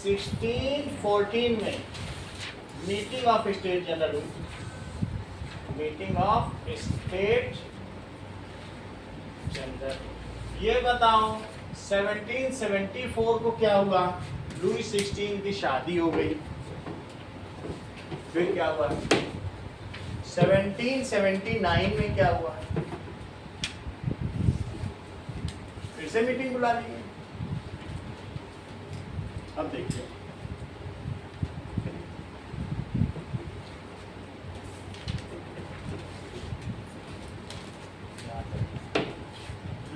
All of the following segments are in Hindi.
1614 में मीटिंग ऑफ स्टेट जनरल हुई। Meeting of state general. ये बताओ 1774 को क्या हुआ? लुई 16 की शादी हो गई। फिर क्या हुआ? 1779 में क्या हुआ? फिर से मीटिंग बुला ली गई। अब देखिए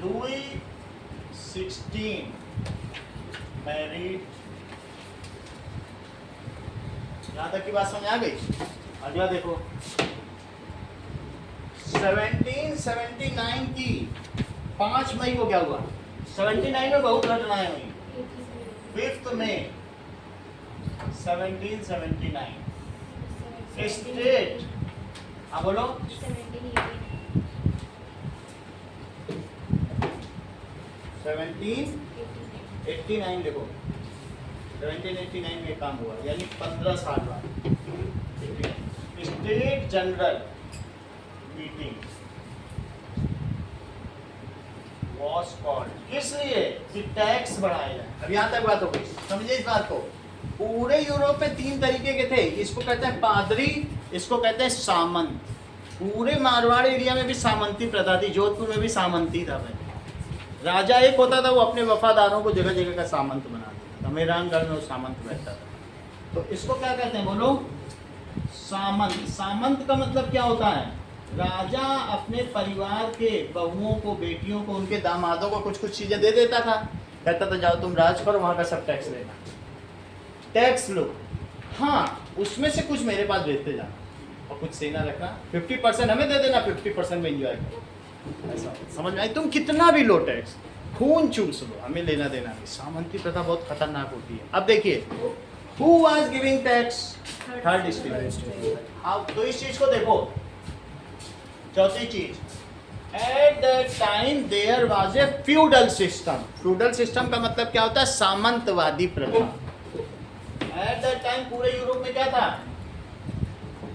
लुई 16 मैरिड। यहां तक की बात समझ आ गई? अगला देखो 1779 की 5 मई को क्या हुआ? 79 में बहुत घटनाएं हुई। 5 मई 1779 स्टेट, हाँ बोलो, 1789 देखो 1789 में काम हुआ, यानी 15 साल बाद state general meeting was called. किस लिए? कि टैक्स बढ़ाया जाए। अब यहाँ तक बात हो गई, समझिए इस बात को। पूरे यूरोप में 3 तरीके के थे। इसको कहते हैं पादरी, इसको कहते हैं सामंत। पूरे मारवाड़ एरिया में भी सामंती प्रथा थी, जोधपुर में भी सामंती था भाई। राजा एक होता था, वो अपने वफादारों को जगह जगह का सामंत बना देता था। मेहरानगढ़ में वो सामंत बैठता था। तो इसको क्या कहते हैं बोलो? सामंत। सामंत का मतलब क्या होता है? राजा अपने परिवार के बहुओं को, बेटियों को, उनके दामादों को कुछ कुछ चीजें दे देता था। कहता था जाओ तुम राज करो, वहां का सब टैक्स लेना, टैक्स लो, हाँ उसमें से कुछ मेरे पास भेजते जाना और कुछ सेना रखना, 50% हमें दे देना, 50% में एंजॉय करो। ऐसा समझ में आई? तुम कितना भी लो टैक्स, खून चूस लो, हमें लेना देना नहीं। सामंती प्रथा बहुत खतरनाक होती है। अब देखिए who was giving tax? Third state. अब तो इस चीज को देखो। चौथी चीज, at that time there was a feudal system. Feudal system का मतलब क्या होता है? सामंतवादी प्रथा। एट दैट टाइम पूरे यूरोप में क्या था?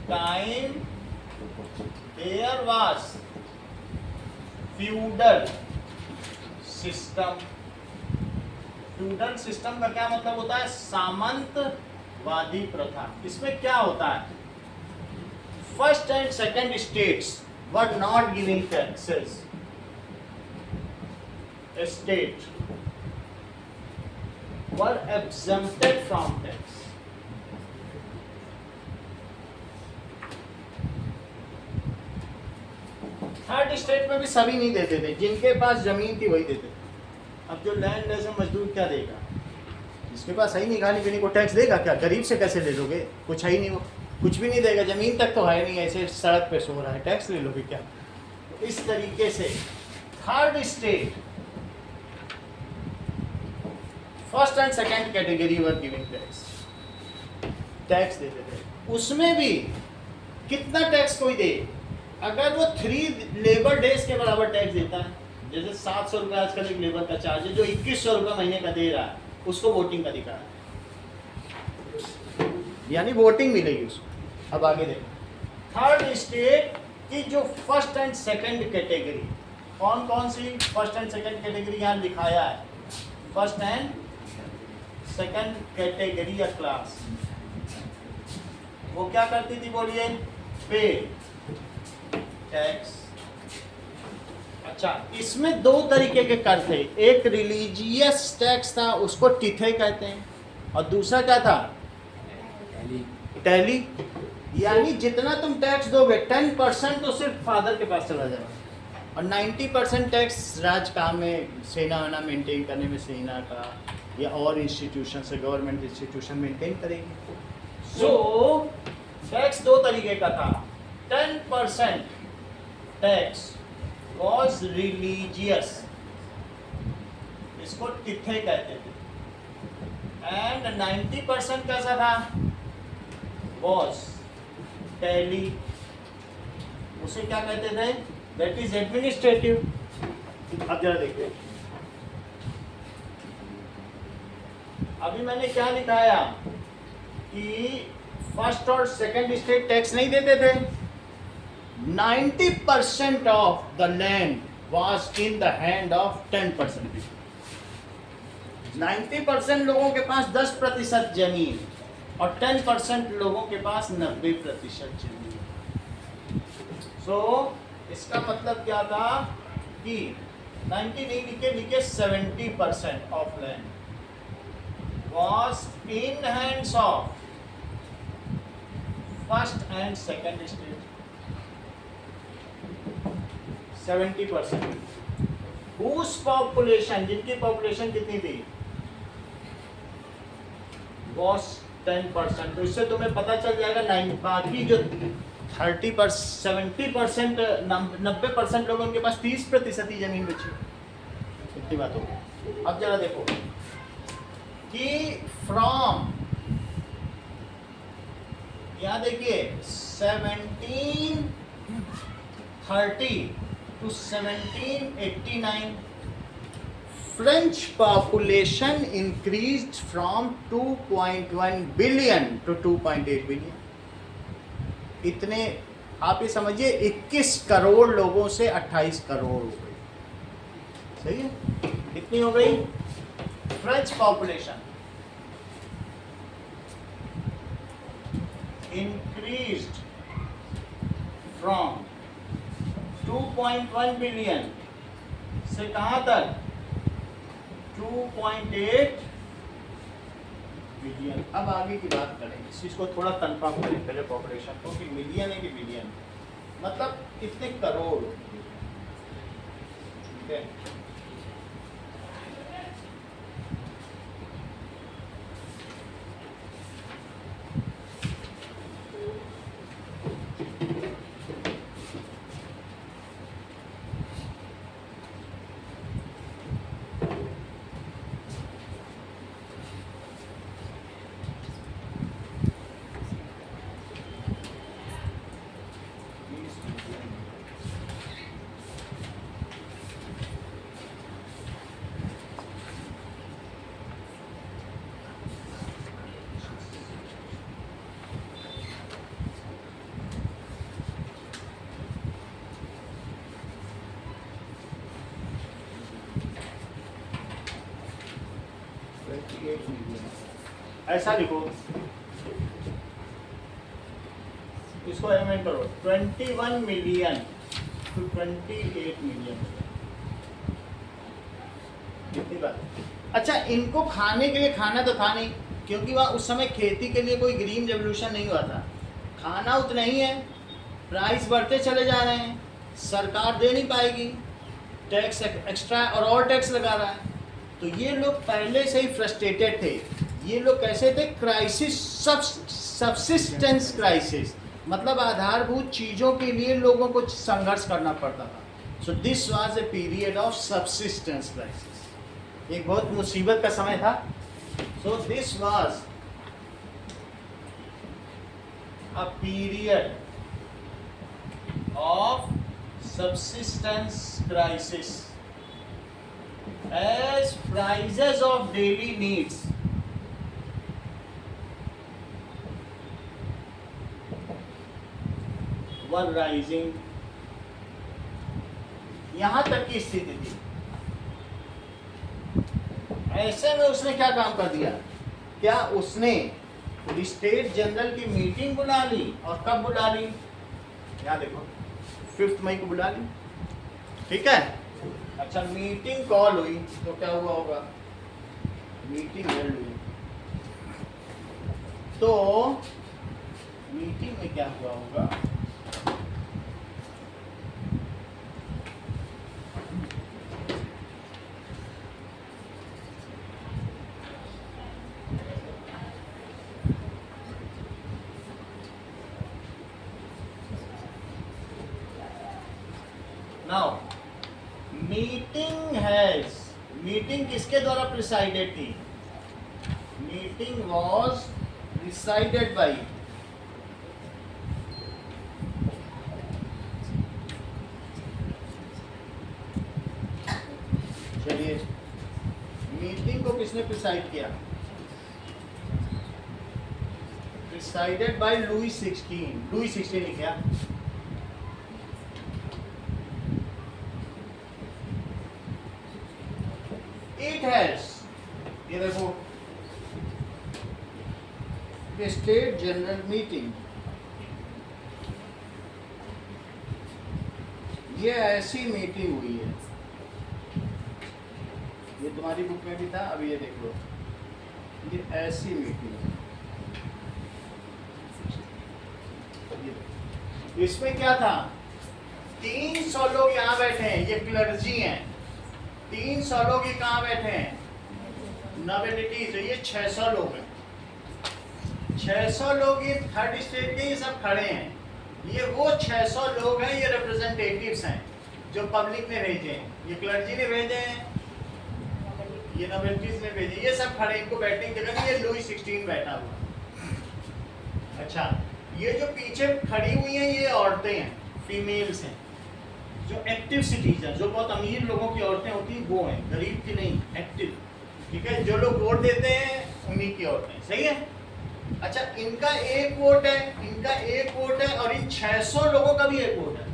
Time there was feudal system. Feudal system का क्या मतलब होता है? सामंतवादी प्रथा। इसमें क्या होता है? First and second states were not giving taxes. State were exempted from tax. Third state में भी सभी नहीं देते थे, जिनके पास जमीन थी वही देते थे। अब जो लैंड लेस मजदूर क्या देगा? जिसके पास है ही नहीं खाने पीने को, टैक्स देगा क्या? गरीब से कैसे ले लोगे? कुछ है ही नहीं, वो कुछ भी नहीं देगा, जमीन तक तो है नहीं, ऐसे सड़क पे सो रहा है, टैक्स ले लोगे क्या? तो इस तरीके से third state, first and second category were giving tax, tax देते थे। उसमें भी कितना टैक्स कोई दे? अगर वो 3 लेबर डेज के बराबर टैक्स देता है, जैसे 700 रुपये आजकल एक लेबर का चार्ज है, जो 2100 रुपये महीने का दे रहा है, उसको वोटिंग का अधिकार है, यानी वोटिंग मिलेगी उसको। अब आगे देखो, थर्ड स्टेट की जो फर्स्ट एंड सेकंड कैटेगरी, कौन कौन सी फर्स्ट एंड सेकंड कैटेगरी यहाँ लिखाया है? फर्स्ट एंड सेकंड कैटेगरी या क्लास, वो क्या करती थी बोलिए? पे टैक्स। अच्छा, इसमें 2 तरीके के कर थे। एक रिलीजियस टैक्स था, उसको टिथे कहते हैं, और दूसरा क्या था? टैली। यानी जितना तुम टैक्स दोगे 10% तो सिर्फ फादर के पास चला जाएगा, और 90% टैक्स राज काम में, सेना वाना मेंटेन करने में सेना का या और इंस्टीट्यूशन से, गवर्नमेंट इंस्टीट्यूशन मेंटेन करेगी। सो टैक्स 2 तरीके का था। 10% टैक्स was religious, इसको टिथे कहते थे, एंड 90% कैसा था? was टैली, उसे क्या कहते थे? that is administrative। अब जरा देखिए, अभी मैंने क्या लिखाया कि फर्स्ट और सेकंड स्टेट टैक्स नहीं देते थे। 90% of the land was in the hand of 10%। 90% लोगों के पास 10% जमीन और 10% लोगों के पास 90% जमीन। सो इसका मतलब क्या था कि 90 नहीं लिखे 70% of land was in hands of first and second state। 70%। whose population, जिनकी पॉपुलेशन कितनी थी, was 10%। तो इससे तुम्हें पता चल जाएगा बाकी जो 70% 90% लोगों के पास 30% ही जमीन बची। इतनी बात हो गई। अब जरा देखो कि फ्रॉम, यहाँ देखिए 1730 to 1789 French population increased from 2.1 billion to 2.8 billion। इतने आप ये समझिए 21 करोड़ लोगों से 28 करोड़ हो गई। सही है, इतनी हो गई French population. increased from 2.1 billion से कहां तक 2.8 बिलियन। अब आगे की बात करें, इस चीज को थोड़ा कंफर्म करें पहले पॉपुलेशन को कि मिलियन है कि बिलियन, मतलब कितने करोड़। ठीक है, ऐसा लिखो, इसको एलिमेंट करो 21 मिलियन टू 28 मिलियन। कितनी बात। अच्छा, इनको खाने के लिए खाना तो था नहीं, क्योंकि वहाँ उस समय खेती के लिए कोई ग्रीन रेवोल्यूशन नहीं हुआ था। खाना उतना ही है, प्राइस बढ़ते चले जा रहे हैं, सरकार दे नहीं पाएगी, टैक्स एक्स्ट्रा और टैक्स लगा रहा है। तो ये लोग पहले से ही फ्रस्ट्रेटेड थे। ये लोग कैसे थे, क्राइसिस, सबसिस्टेंस क्राइसिस, मतलब आधारभूत चीज़ों के लिए लोगों को संघर्ष करना पड़ता था। So this was a period of subsistence crisis, एक बहुत मुसीबत का समय था। So this was a period of subsistence crisis as prices of daily needs were rising। यहां तक की स्थिति थी। ऐसे में उसने क्या काम कर दिया, क्या उसने स्टेट जनरल की मीटिंग बुला ली, और कब बुला ली, यहां देखो 5 मई को बुला ली। ठीक है, अच्छा मीटिंग कॉल हुई तो क्या हुआ होगा, मीटिंग हेल्ड हुई, तो मीटिंग में क्या हुआ होगा, नाउ मीटिंग किसके द्वारा प्रिसाइडेड थी, मीटिंग वॉज प्रिसाइडेड बाई चलिए मीटिंग को किसने प्रिसाइड किया, डिसाइडेड बाय लुई 16 लिखा। इट हैज, ये देखो, स्टेट जनरल मीटिंग, ये ऐसी मीटिंग हुई है, ये तुम्हारी बुक में भी था, अब ये देख लो, ये ऐसी मीटिंग है। इसमें क्या था, 300 लोग यहाँ बैठे हैं, ये क्लर्जी हैं, 300 लोग ये कहाँ बैठे हैं, नोबिलिटीज, ये 600 लोग हैं, 600 लोग ये थर्ड स्टेट के, ये सब खड़े हैं, ये वो 600 लोग हैं, ये रिप्रेजेंटेटिव्स हैं जो पब्लिक ने भेजे हैं, ये क्लर्जी ने भेजे हैं, ये नोबिलिटीज ने भेजे, ये सब खड़े, इनको बैठने की जगह नहीं, ये लुई 16 बैठा हुआ। अच्छा, ये जो पीछे खड़ी हुई हैं ये औरतें हैं, फीमेल्स हैं, जो एक्टिव सिटीजन, जो बहुत अमीर लोगों की औरतें होती हैं वो हैं, गरीब की नहीं, एक्टिव, ठीक है, जो लोग वोट देते हैं उन्हीं की औरतें, सही है। अच्छा, इनका एक वोट है, इनका एक वोट है, और इन 600 लोगों का भी एक वोट है,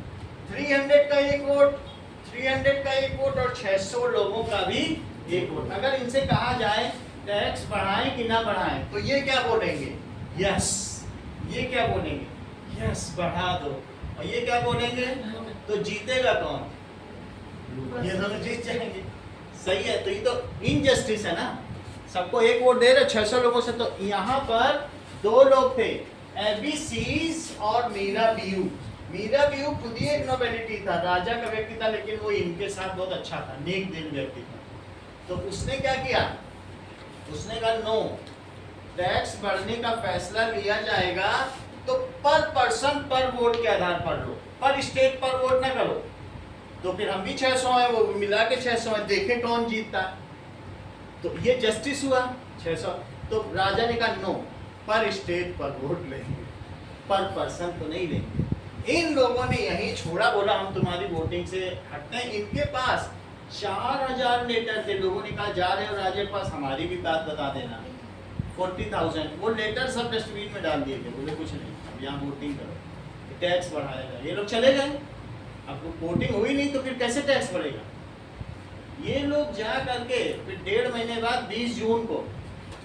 300 का एक वोट, 300 का एक वोट, और 600 लोगों का भी एक वोट। अगर इनसे कहा जाए टैक्स बढ़ाएं कि ना बढ़ाएं, तो ये क्या बोलेंगे, यस, ये क्या बोलेंगे, यस बढ़ा दो, और ये क्या बोलेंगे, तो जीतेगा कौन, ये दोनों जीत जाएंगे, सही है। तो ये तो इनजस्टिस है ना, सबको एक वोट दे रहे 600 लोगों से। तो यहाँ पर 2 लोग थे, एबीसीज और मीरा बियू। मीरा बियू खुद ही एक नोबिलिटी था, राजा का व्यक्ति था, लेकिन वो इनके साथ बहुत अच्छा था, नेक दिल व्यक्ति था। तो उसने क्या किया, उसने कहा नो, टैक्स बढ़ने का फैसला लिया जाएगा तो पर पर्सन पर वोट के आधार पर लो, पर स्टेट पर वोट ना करो। तो फिर हम भी 600 है, वो मिला के 600 है, देखें कौन जीतता। तो ये जस्टिस हुआ 600। तो राजा ने कहा नो, पर स्टेट पर वोट लेंगे, पर पर्सन तो नहीं लेंगे। इन लोगों ने यही छोड़ा, बोला हम तुम्हारी वोटिंग से हटते हैं। इनके पास 4000 लेटर थे, लोगों ने कहा जा रहे हो राजा के पास, हमारी भी बात बता देना। 40,000 वो लेटर सब डस्टबिन में डाल दिए थे, बोले कुछ नहीं, अब यहाँ वोटिंग करो, टैक्स बढ़ाया जाए। ये लोग चले गए, अब वोटिंग हुई नहीं तो फिर कैसे टैक्स बढ़ेगा। ये लोग जा करके फिर 1.5 महीने बाद 20 जून को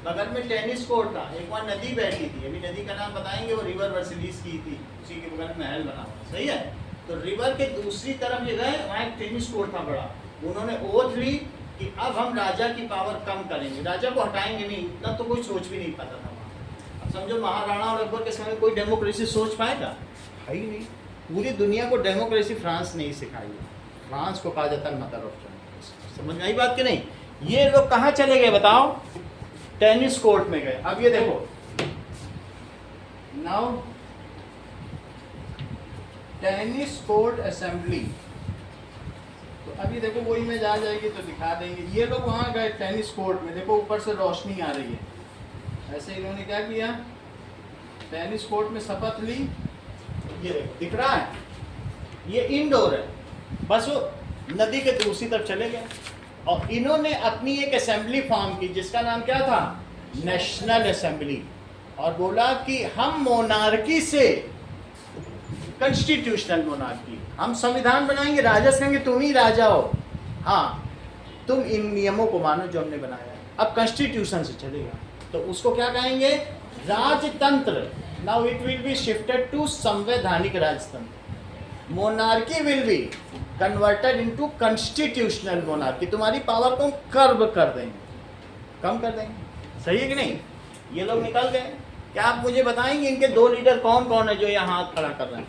बगल में टेनिस कोर्ट था, एक वहाँ नदी बहती थी, अभी नदी का नाम बताएंगे, वो रिवर वर्सिलीज की थी, उसी के बगल में महल बना हुआ, सही है। तो रिवर के दूसरी तरफ ये गए, वहाँ एक टेनिस कोर्ट था बड़ा, उन्होंने ओथ ली कि अब हम राजा की पावर कम करेंगे, राजा को हटाएंगे नहीं, इतना तो कोई सोच भी नहीं पाता था वहाँ। अब समझो महाराणा और अकबर के समय कोई डेमोक्रेसी सोच पाएगा, है ही नहीं। पूरी दुनिया को डेमोक्रेसी फ्रांस ने ही सिखाई है, फ्रांस को कहा जाता है मदर ऑफ डेमोक्रेसी। समझ में आई बात कि नहीं। ये लोग कहाँ चले गए बताओ, टेनिस कोर्ट में गए। अब ये देखो, नाउ टेनिस कोर्ट असेंबली, तो अभी देखो वो इमेज आ जाएगी तो दिखा देंगे। ये लोग वहाँ गए टेनिस कोर्ट में, देखो ऊपर से रोशनी आ रही है, ऐसे इन्होंने क्या किया, टेनिस कोर्ट में शपथ ली। ये देखो दिख रहा है, ये इंडोर है, बस वो नदी के दूसरी तरफ चले गए और इन्होंने अपनी एक असेंबली फॉर्म की जिसका नाम क्या था, नेशनल असेंबली, और बोला कि हम मोनार्की से कॉन्स्टिट्यूशनल मोनार्की, हम संविधान बनाएंगे, राजा से कहेंगे तुम ही राजा हो, हाँ तुम इन नियमों को मानो जो हमने बनाया है, अब कॉन्स्टिट्यूशन से चलेगा। तो उसको क्या कहेंगे, राजतंत्र। Now it will be shifted to संवैधानिक राजतंत्र। Monarchy will be converted into constitutional monarchy. तुम्हारी पावर को कर्व कर देंगे, कम कर देंगे, सही है कि नहीं। ये लोग निकल गए। क्या आप मुझे बताएंगे इनके 2 लीडर कौन कौन है जो यहाँ हाथ खड़ा कर रहे हैं,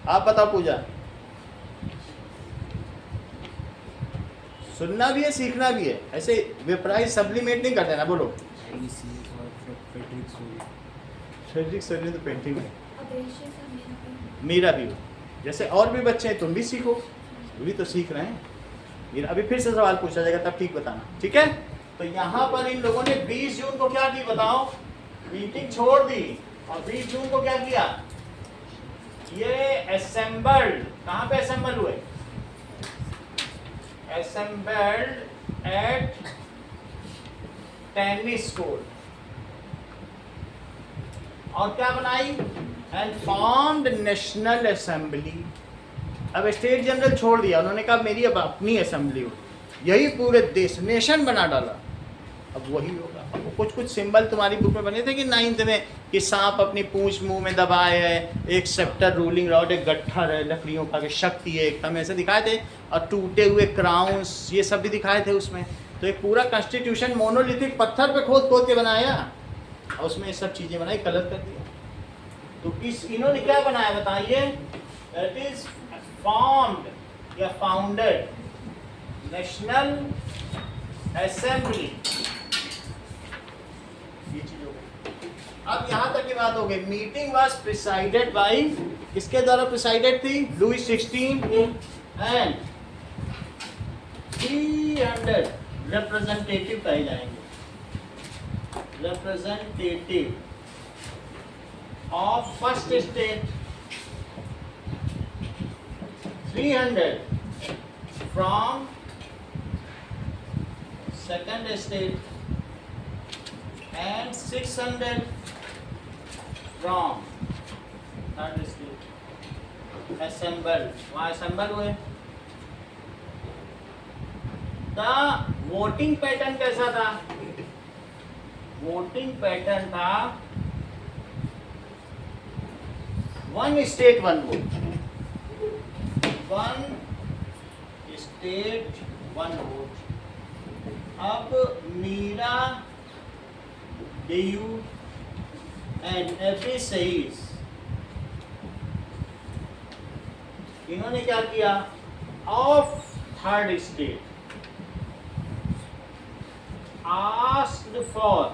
आप बताओ पूजा। सुनना भी है सीखना भी है, ऐसे विपराई सब्लिमेट नहीं कर देना। बोलो। फ्रेडरिक सोरी तो पेंटिंग है, मीरा भी हो, जैसे और भी बच्चे हैं, तुम भी सीखो, भी तो सीख रहे हैं। अभी फिर से सवाल पूछा जाएगा तब ठीक बताना, ठीक है। तो यहाँ पर इन लोगों ने 20 जून को क्या की बताओ, मीटिंग छोड़ दी, और 20 जून को क्या किया, ये असेंबल्ड, कहाँ पे असेंबल हुए, असेंबल्ड एट टेनिस कोर्ट। और क्या बनाई? And formed national assembly. अब स्टेट जनरल छोड़ दिया, उन्होंने कहा मेरी अब अपनी असेंबली हो, यही पूरे देश नेशन बना डाला। अब वही होगा। अब कुछ कुछ सिंबल तुम्हारी बुक में बने थे कि 9th में, कि सांप अपनी पूंछ मुंह में दबाए है, एक सेप्टर रूलिंग रॉड, एक गट्ठर है लकड़ियों का, शक्ति है एक, हम ऐसे दिखाए थे, और टूटे हुए क्राउन्स, ये सब भी दिखाए थे उसमें। तो एक पूरा कॉन्स्टिट्यूशन मोनोलिथिक पत्थर पे खोद खोद के बनाया, और उसमें ये सब चीजें बनाई, कलर कर दिया। तो इस इन्होंने क्या बनाया बताइए? दैट इज फॉर्म्ड या फाउंडेड नेशनल असेंबली। ये चीज हो गई। अब यहां तक की बात हो गई। मीटिंग वाज प्रिसाइडेड बाय, किसके द्वारा प्रिसाइडेड थी? लुई 16 एंड 300 रिप्रेजेंटेटिव कहे जाएंगे, representative of first state, 300 from second state and 600 from third state. Assemble, वहाँ assemble हुए। The voting pattern कैसा था? voting pattern था one state one vote, one state one vote. अब मीरा, DU एंड FA सहीस, इन्होंने क्या किया? Of third state asked for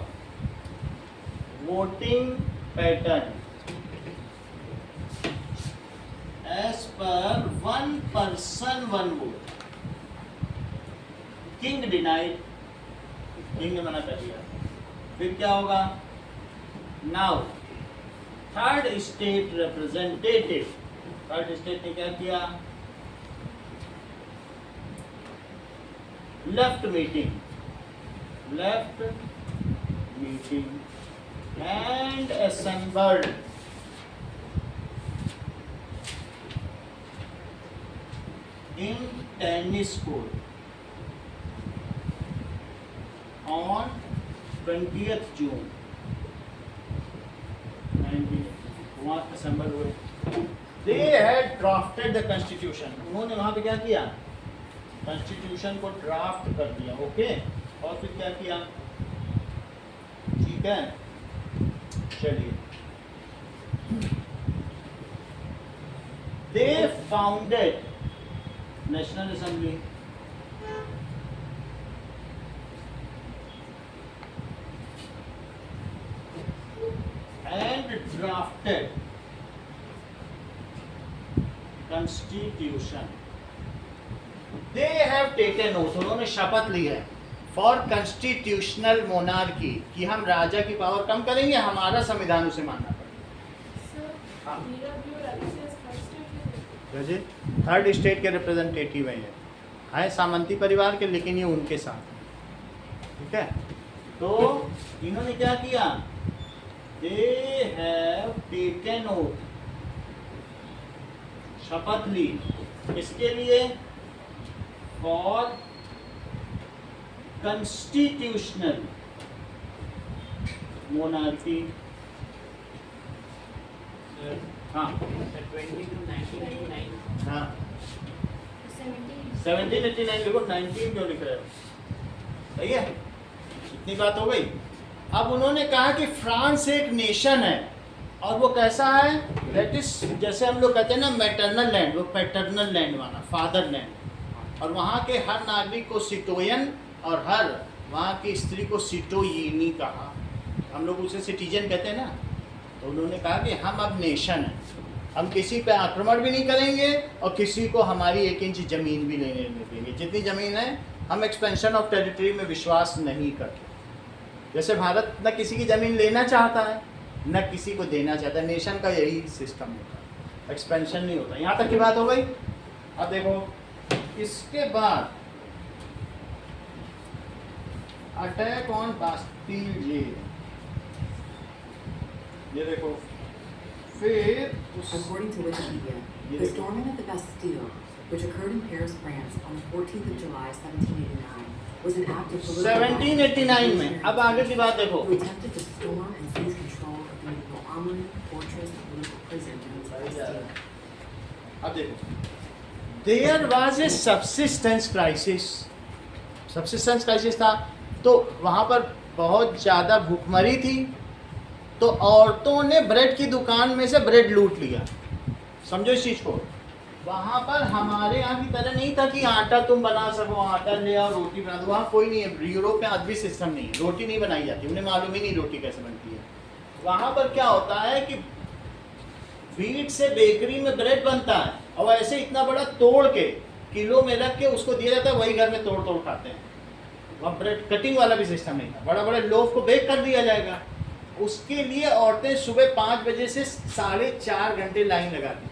voting pattern as per one person one vote. King denied, king ने मना कर दिया। फिर क्या होगा? Now third state representative, third state ने क्या किया? left meeting and assembled in tennis court on 20th June 19, वहाँ असेंबल हुए। They had drafted the constitution, उन्होंने वहाँ पे क्या किया? कॉन्स्टिट्यूशन को ड्राफ्ट कर दिया। ओके, और फिर क्या किया? ठीक है, चलिए। They founded National Assembly, and drafted Constitution. They have taken oath, उन्होंने शपथ ली है फॉर कॉन्स्टिट्यूशनल मोनार्की, कि हम राजा की पावर कम करेंगे, हमारा संविधान उसे मानना पड़ेगा। थर्ड स्टेट के रिप्रेजेंटेटिव है सामंती परिवार के, लेकिन ये उनके साथ। ठीक है, तो इन्होंने क्या किया? दे हैव टेकन ओथ, शपथ ली, इसके लिए? For constitutional monarchy. हाँ, 1789 लिखो, 19 क्यों लिख रहे हो? सही है, इतनी बात हो गई। अब उन्होंने कहा कि फ्रांस एक नेशन है, और वो कैसा है? दैट इज, जैसे हम लोग कहते हैं ना मैटरनल लैंड, वो पैटर्नल लैंड माना, फादर लैंड। और वहाँ के हर नागरिक को सिटोयन, और हर वहाँ की स्त्री को सिटोयिनी कहा। हम लोग उसे सिटीजन कहते हैं ना। तो उन्होंने कहा कि हम अब नेशन हैं, हम किसी पे आक्रमण भी नहीं करेंगे, और किसी को हमारी 1 इंच ज़मीन भी लेने नहीं देंगे। जितनी ज़मीन है, हम एक्सपेंशन ऑफ टेरिटरी में विश्वास नहीं करते। जैसे भारत न किसी की ज़मीन लेना चाहता है, न किसी को देना चाहता है। नेशन का यही सिस्टम होता है, एक्सपेंशन नहीं होता। यहाँ तक की बात हो गई। अब देखो, इसके बाद अटैक ऑन बास्टील जेल, ये देखो। फिर According to Wikipedia, the storming of the Bastille, which occurred in Paris, France, on the 14th of July, 1789, was an act of political 1789 में, अब आगे की बात देखो। who attempted to storm and seize control of the medieval armory, fortress, and political prison known as the Bastille. अब देखो, there was a subsistence crisis, subsistence crisis था, तो वहाँ पर बहुत ज़्यादा भूखमरी थी, तो औरतों ने ब्रेड की दुकान में से ब्रेड लूट लिया। समझो इस चीज़ को। वहाँ पर हमारे यहाँ की तरह नहीं था कि आटा तुम बना सको, आटा ले आओ रोटी बना दो, वहाँ कोई नहीं है। यूरोप में आज भी सिस्टम नहीं है, रोटी नहीं बनाई जाती, उन्हें मालूम ही नहीं रोटी कैसे बनती है। वहाँ पर क्या होता है कि व्हीट से बेकरी में ब्रेड बनता है, और ऐसे इतना बड़ा तोड़ के किलो में रख के उसको दिया जाता है, वही घर में तोड़ तोड़ खाते हैं। वहाँ ब्रेड कटिंग वाला भी सिस्टम नहीं था, बड़ा बड़ा लोफ को बेक कर दिया जाएगा। उसके लिए औरतें सुबह 5 बजे से 4.5 घंटे लाइन लगाती।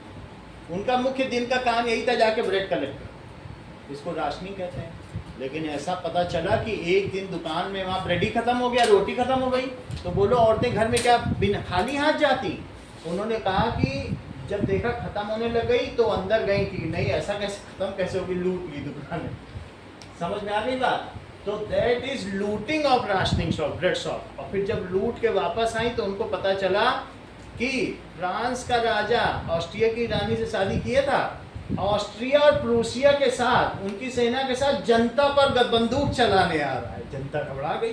उनका मुख्य दिन का काम यही था, जाके ब्रेड कलेक्ट करो, इसको राशनिंग कहते हैं। लेकिन ऐसा पता चला कि एक दिन दुकान में वहाँ ब्रेड ही खत्म हो गया, रोटी खत्म हो गई, तो बोलो औरतें घर में क्या बिना खाली हाथ जाती? उन्होंने कहा कि जब देखा खत्म होने लग गई तो अंदर गई कि नहीं ऐसा कैसे खत्म कैसे होगी, लूट ली दुकान। समझ में आ गई बात? तो that is looting of rationing shop, bread shop. और फिर जब लूट के वापस आई तो उनको पता चला कि फ्रांस का राजा ऑस्ट्रिया की रानी से शादी किया था, ऑस्ट्रिया और प्रूसिया के साथ, उनकी सेना के साथ जनता पर बंदूक चलाने आ रहा है। जनता घबरा गई,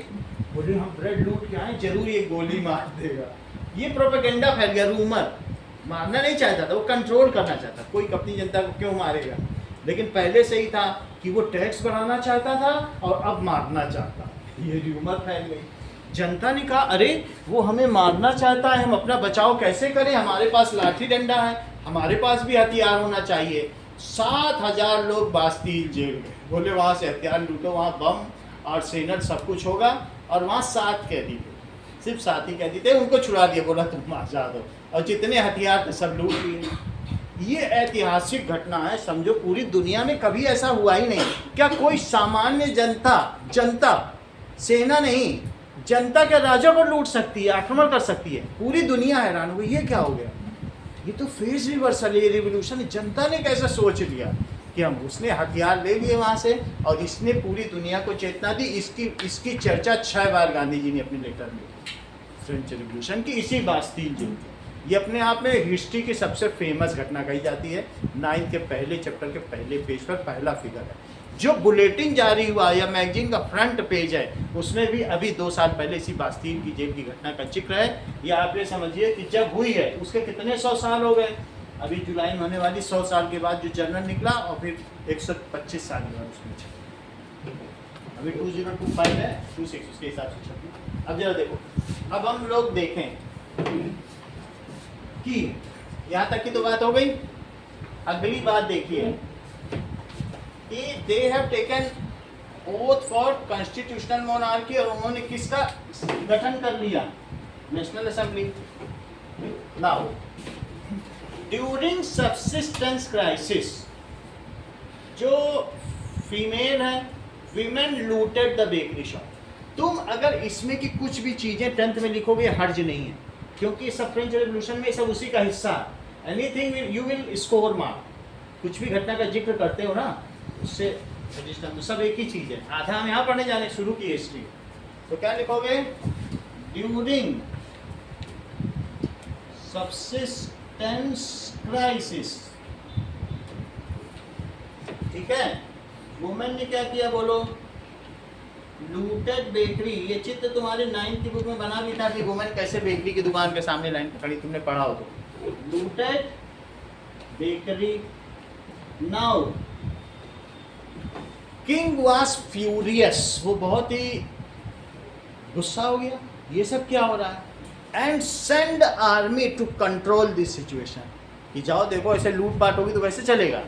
बोले हम ब्रेड लूट के आए, जरूर ये गोली मार देगा। ये प्रोपेगेंडा फैल गया, रूमर। मारना नहीं चाहता था वो, कंट्रोल करना चाहता। कोई अपनी जनता को क्यों मारेगा? लेकिन पहले से ही था कि वो टैक्स बढ़ाना चाहता था और अब मारना चाहता। ये रूमर फैल गई। जनता ने कहा अरे वो हमें मारना चाहता है, हम अपना बचाव कैसे करें? हमारे पास लाठी डंडा है, हमारे पास भी हथियार होना चाहिए। 7,000 लोग बास्तील जेल गए, बोले वहाँ से हथियार लूटो, वहाँ बम और सेनट सब कुछ होगा। और वहाँ 7 कैदी थे, सिर्फ 7 ही कैदी थे, उनको छुड़ा दिया, बोला तुम आजाद हो। और जितने हथियार थे सब लूट लिए। ये ऐतिहासिक घटना है, समझो पूरी दुनिया में कभी ऐसा हुआ ही नहीं। क्या कोई सामान्य जनता सेना नहीं, जनता क्या राजा को लूट सकती है, आक्रमण कर सकती है? पूरी दुनिया हैरान हुई, ये क्या हो गया? ये तो फेज रिवर्सल है, रिवोल्यूशन। जनता ने कैसे सोच लिया कि हम, उसने हथियार ले लिए वहाँ से और इसने पूरी दुनिया को चेतना दी। इसकी चर्चा 6 बार गांधी जी ने अपने लेटर में, फ्रेंच रिवोल्यूशन की, इसी बास्तील जेल की। ये अपने आप में हिस्ट्री की सबसे फेमस घटना कही जाती है। 9 के पहले चैप्टर के पहले पेज पर पहला फिगर है। जो बुलेटिन जारी हुआ या मैगजीन का फ्रंट पेज है, उसमें भी अभी 2 साल पहले इसी बास्तील की जेल की घटना का जिक्र है। या आप ये समझिए कि जब हुई है उसके कितने 100 साल हो गए। अभी जुलाई में होने वाली 100 साल के बाद जो जर्नल निकला, और फिर 125 साल के बाद उसमें अभी 2025 है, 26 उसके हिसाब से छपी। अब जरा देखो, अब हम लोग देखें कि यहाँ तक की तो बात हो गई। अगली बात देखिए कि they have taken oath for constitutional monarchy, और उन्होंने किसका गठन कर लिया? National assembly. Now during subsistence crisis, जो फीमेल है, women looted the bakery shop. तुम अगर इसमें की कुछ भी चीजें 10th में लिखोगे हर्ज नहीं है, क्योंकि सब फ्रेंच रेवोल्यूशन में सब उसी का हिस्सा। Anything you will score mark. कुछ भी घटना का जिक्र करते हो ना, उससे तो सब एक ही चीज है। आधा हम यहाँ पढ़ने जाने शुरू की हिस्ट्री, तो क्या लिखोगे? ड्यूरिंग सबसिस्टेंस क्राइसिस, ठीक है। वुमेन ने क्या किया बोलो? Looted bakery. ये चित्र तुम्हारे 9th की बुक में बना भी था कि वुमेन कैसे बेकरी की दुकान के सामने लाइन खड़ी, तुमने पढ़ा हो तो। Looted bakery. Now king was furious, वो बहुत ही गुस्सा हो गया, ये सब क्या हो रहा है? And send army to control this situation, कि जाओ देखो ऐसे लूट पाट होगी तो कैसे चलेगा।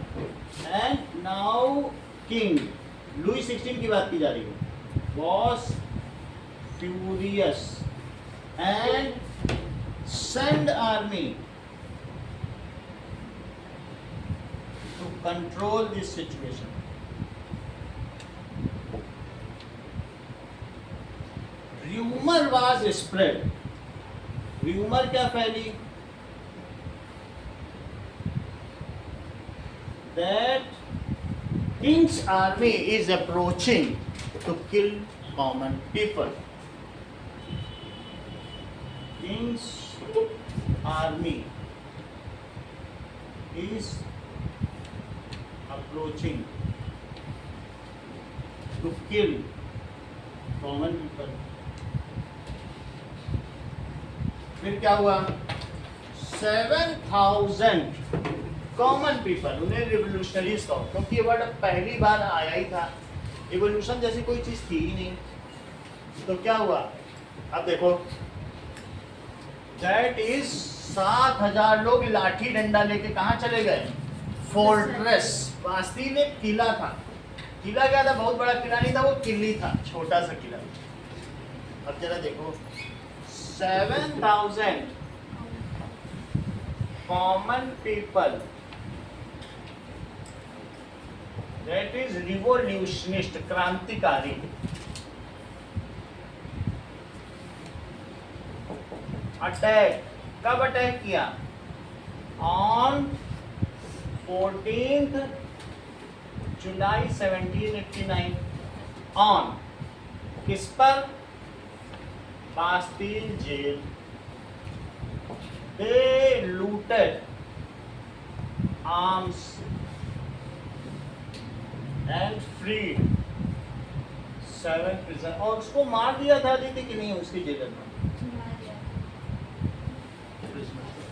एंड नाउ किंग लुई 16 की बात की जा रही है, was furious and send army to control this situation. Rumour was spread, rumour क्या फैली, that king's army is approaching to kill common people, king's army is approaching to kill common people. फिर क्या हुआ, 7,000 कॉमन पीपल, उन्हें रिवोल्यूशनरीज कहो, क्योंकि ये वर्ड पहली बार आया ही था, रिवोल्यूशन जैसी कोई चीज थी ही नहीं। तो क्या हुआ, अब देखो, दैट इज 7,000 लोग लाठी डंडा लेके कहाँ चले गए, फोर्ट्रेस, बास्ती में किला था, किला क्या था, बहुत बड़ा किला नहीं था, वो किली था, छोटा सा किला। अब जरा देखो, 7,000 common people, that is revolutionist, क्रांतिकारी, अटैक, कब अटैक किया, ऑन 14th जुलाई 1789, ऑन किस पर, Bastille jail, they looted arms and freed 7 prison, और उसको मार दिया था दीदी कि नहीं उसकी जेल में,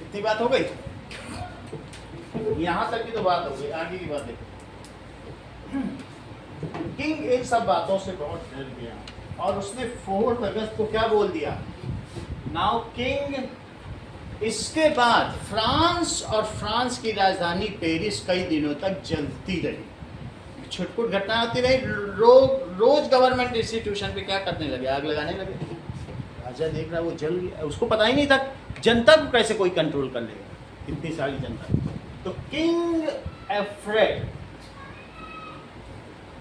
इतनी बात हो गई, यहां तक की तो बात हो गई, आगे की बात देखो। किंग इन सब बातों से बहुत डर गया और उसने 4 अगस्त को क्या बोल दिया, नाउ किंग। इसके बाद फ्रांस और फ्रांस की राजधानी पेरिस कई दिनों तक जलती रही, छुटपुट घटना होती रही, रोज गवर्नमेंट इंस्टीट्यूशन पे क्या करने लगे, आग लगाने लगे। राजा देख रहा वो जल गया, उसको पता ही नहीं था जनता को कैसे कोई कंट्रोल कर लेगा, इतनी सारी जनता। तो king afraid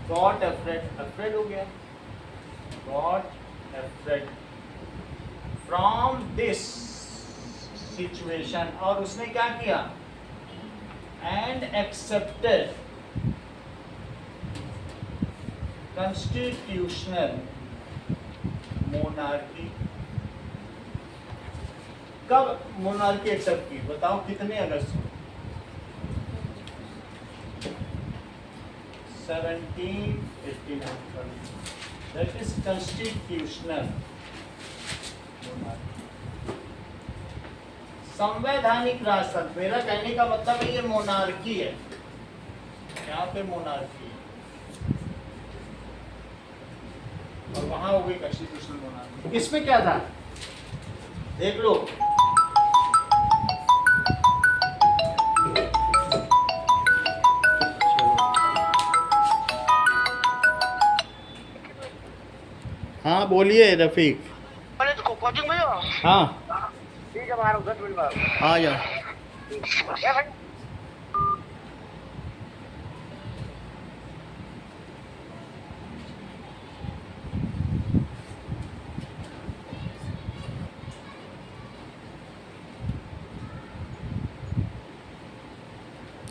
got afraid, afraid हो गया, got afraid from this situation, और उसने क्या किया, एंड एक्सेप्टेड कॉन्स्टिट्यूशनल मोनार्की। कब मोनार्की एक्सेप्ट की, बताओ कितने अगस्त को, 1789, दैट इज कॉन्स्टिट्यूशनल मोनार्की, संवैधानिक राजतंत्र। मेरा कहने का मतलब है ये मोनार्की है, यहाँ पे मोनार्की है, और वहां हो गई कॉन्स्टिट्यूशनल मोनार्की। इसमें क्या था देख लो, हाँ बोलिए रफीक। कोचिंग में हो? हाँ ठीक है, बाहर 10 मिनट बाद आ जाओ। क्या भाई?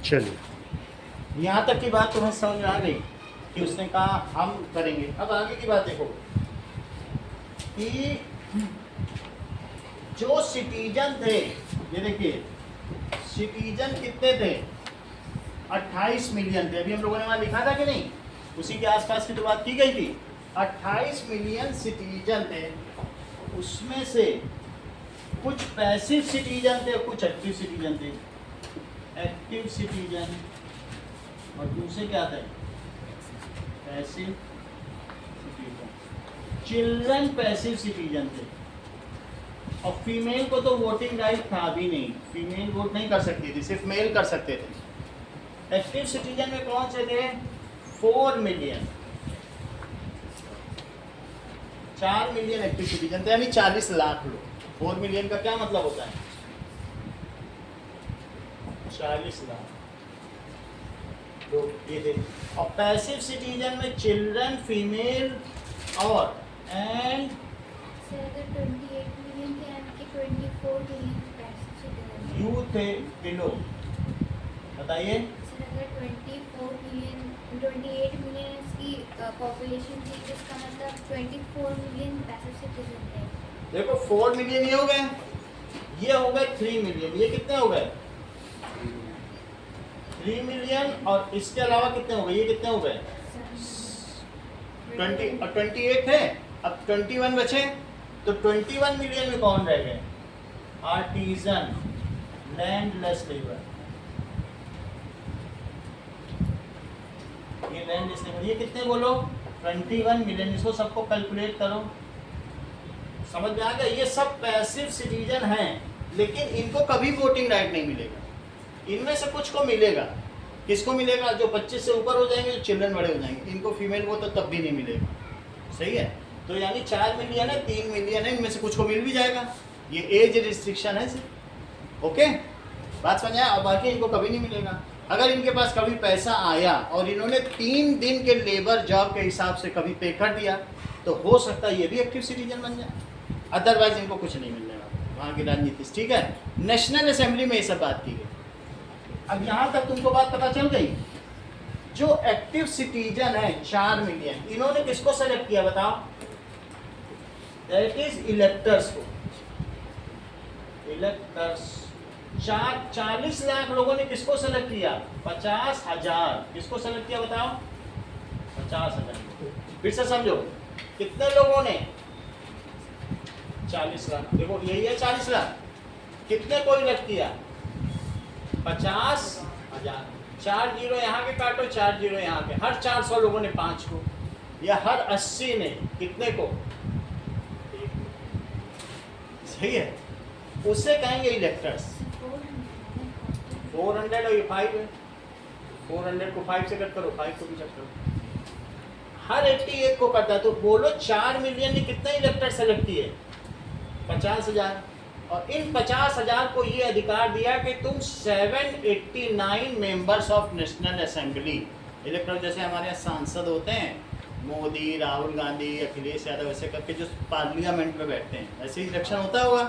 चलिए, यहाँ तक की बात तुम्हें समझ में आ गई कि उसने कहा हम करेंगे। अब आगे की बात देखो कि जो सिटीजन थे, ये देखिए सिटीजन कितने थे, 28 मिलियन थे। अभी हम लोगों ने वहाँ लिखा था कि नहीं, उसी के आसपास की तो बात की गई थी। 28 मिलियन सिटीजन थे, उसमें से कुछ पैसिव सिटीजन थे और कुछ एक्टिव सिटीजन थे। एक्टिव सिटीजन और दूसरे क्या थे, passive citizen. Children passive citizen थे, और फीमेल को तो वोटिंग राइट था भी नहीं, फीमेल वोट नहीं कर सकती थी, सिर्फ मेल कर सकते थे। एक्टिव सिटीजन में कौन से थे, 4 मिलियन, 4 मिलियन एक्टिव सिटीजन थे, यानी 40 लाख लोग। 4 मिलियन का क्या मतलब होता है, 40 लाख लोग ये थे। और पैसिव सिटीजन में चिल्ड्रन, फीमेल और एंड सर अगर 28 मिलियन थे यानी कि 24 मिलियन पैसे सिटीजन थे। यू थे बिलो, बताइए। सर अगर 28 मिलियन की पॉपुलेशन थी जिसका मतलब 24 मिलियन पैसे सिटीजन थे। देखो 4 मिलियन ये हो गए, ये हो गए 3 मिलियन, ये कितने हो गए 3 मिलियन, और इसके अलावा कितने हो गए, ये कितने हो गए 20 और 28 है, अब 21 बचे, तो 21 मिलियन में कौन रह गए, आर्टिजन, लैंडलेस लेबर, ये लैंडलेस लेबर, ये कितने बोलो 21 मिलियन, इसको सबको कैलकुलेट करो, समझ में आ गया। ये सब पैसिव सिटीजन हैं, लेकिन इनको कभी वोटिंग राइट नहीं मिलेगा, इनमें से कुछ को मिलेगा, किसको मिलेगा, जो 25 से ऊपर हो जाएंगे, जो चिल्ड्रन बड़े हो जाएंगे, इनको फीमेल वो तो तब भी नहीं मिलेगा, सही है। तो यानी 4 मिलियन है, 3 मिलियन है, इनमें से कुछ को मिल भी जाएगा, ये एज रिस्ट्रिक्शन है सिर्फ, ओके, बात समझ आया। और बाकी इनको कभी नहीं मिलेगा। अगर इनके पास कभी पैसा आया और इन्होंने 3 दिन के लेबर जॉब के हिसाब से कभी पे कर दिया, तो हो सकता है ये भी एक्टिव सिटीजन बन जाए, अदरवाइज इनको कुछ नहीं मिलने वाला, वहाँ की राजनीति, ठीक है। नेशनल असेंबली में ये सब बात की गई। अब यहाँ तक तुमको बात पता चल गई। जो एक्टिव सिटीजन है 4 मिलियन, इन्होंने किसको सेलेक्ट किया बताओ, दैट इज इलेक्टर्स को, इलेक्टर्स। 40 लाख लोगों ने किसको सेलेक्ट किया, 50,000, किसको सेलेक्ट किया बताओ, 50,000। फिर से समझो, कितने लोगों ने, 40 लाख, देखो यही है 40 लाख, कितने को इलेक्ट किया, 50,000। 4 जीरो यहाँ के काटो, 4 जीरो यहाँ के, हर 400 लोगों ने 5 को, या हर 80 ने कितने को, 1 को, सही है, उसे कहेंगे इलेक्टर्स। 400 और ये 5 है, 400 को 5 से कट करो, 5 को भी कट करो, हर 81 को करता है। तो बोलो 4 मिलियन ने कितने इलेक्टर सेलेक्ट किए, 50,000, और इन 50,000 को ये अधिकार दिया कि तुम 789 मेंबर्स ऑफ नेशनल असेंबली, इलेक्टर जैसे हमारे यहाँ सांसद होते हैं, मोदी, राहुल गांधी, अखिलेश यादव, ऐसे करके जो पार्लियामेंट में बैठते हैं, ऐसे ही इलेक्शन होता होगा।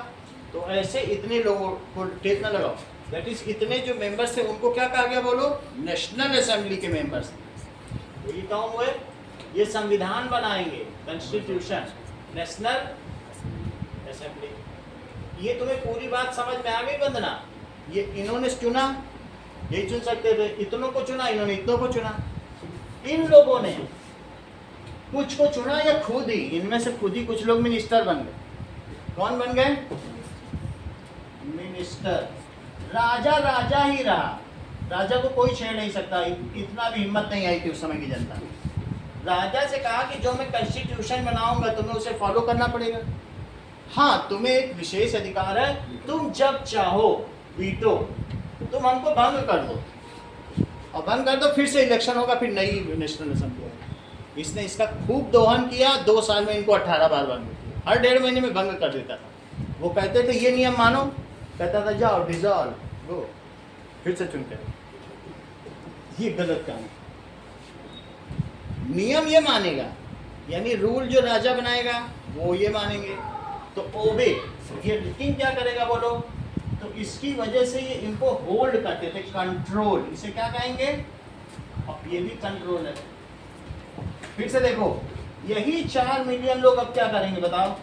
तो ऐसे इतने लोगों को टेक ना लगाओ, दैट इज इतने जो मेंबर्स थे उनको क्या कहा गया बोलो, नेशनल असेंबली के मेंबर्स। तो ये कौन हुए, ये संविधान बनाएंगे, कॉन्स्टिट्यूशन, नेशनल असेंबली। ये तुम्हें पूरी बात समझ में आ गई वंदना, ये इन्होंने चुना, यही चुन सकते थे, इतनों को चुना, इन्होंने इतनों को चुना, इन लोगों ने कुछ को चुना या खुद ही, इनमें से खुद ही कुछ लोग मिनिस्टर बन गए। कौन बन गए, मिनिस्टर। राजा राजा ही रहा, राजा को कोई छेड़ नहीं सकता, इतना भी हिम्मत नहीं आई थी उस समय की जनता। राजा से कहा कि जो मैं कॉन्स्टिट्यूशन बनाऊंगा तुम्हें उसे फॉलो करना पड़ेगा। हाँ, तुम्हें एक विशेष अधिकार है, तुम जब चाहो वीटो, तुम हमको भंग कर दो, और भंग कर दो, फिर से इलेक्शन होगा, फिर नई नेशनल असेंबली होगी। इसने इसका खूब दोहन किया, 2 साल में इनको 18 बार भंग किया, हर 1.5 महीने में भंग कर देता था। वो कहते थे ये नियम मानो, कहता था जाओ डिजॉल्व, गो, फिर से चुन कर। ये गलत काम है, नियम ये मानेगा, यानी रूल जो राजा बनाएगा वो ये मानेंगे, तो ओबे। ये किंग क्या करेगा बोलो, तो इसकी वजह से ये इनको होल्ड करते थे, कंट्रोल, इसे क्या कहेंगे, अब ये भी कंट्रोल है। फिर से देखो, यही 4 मिलियन लोग अब क्या करेंगे बताओ,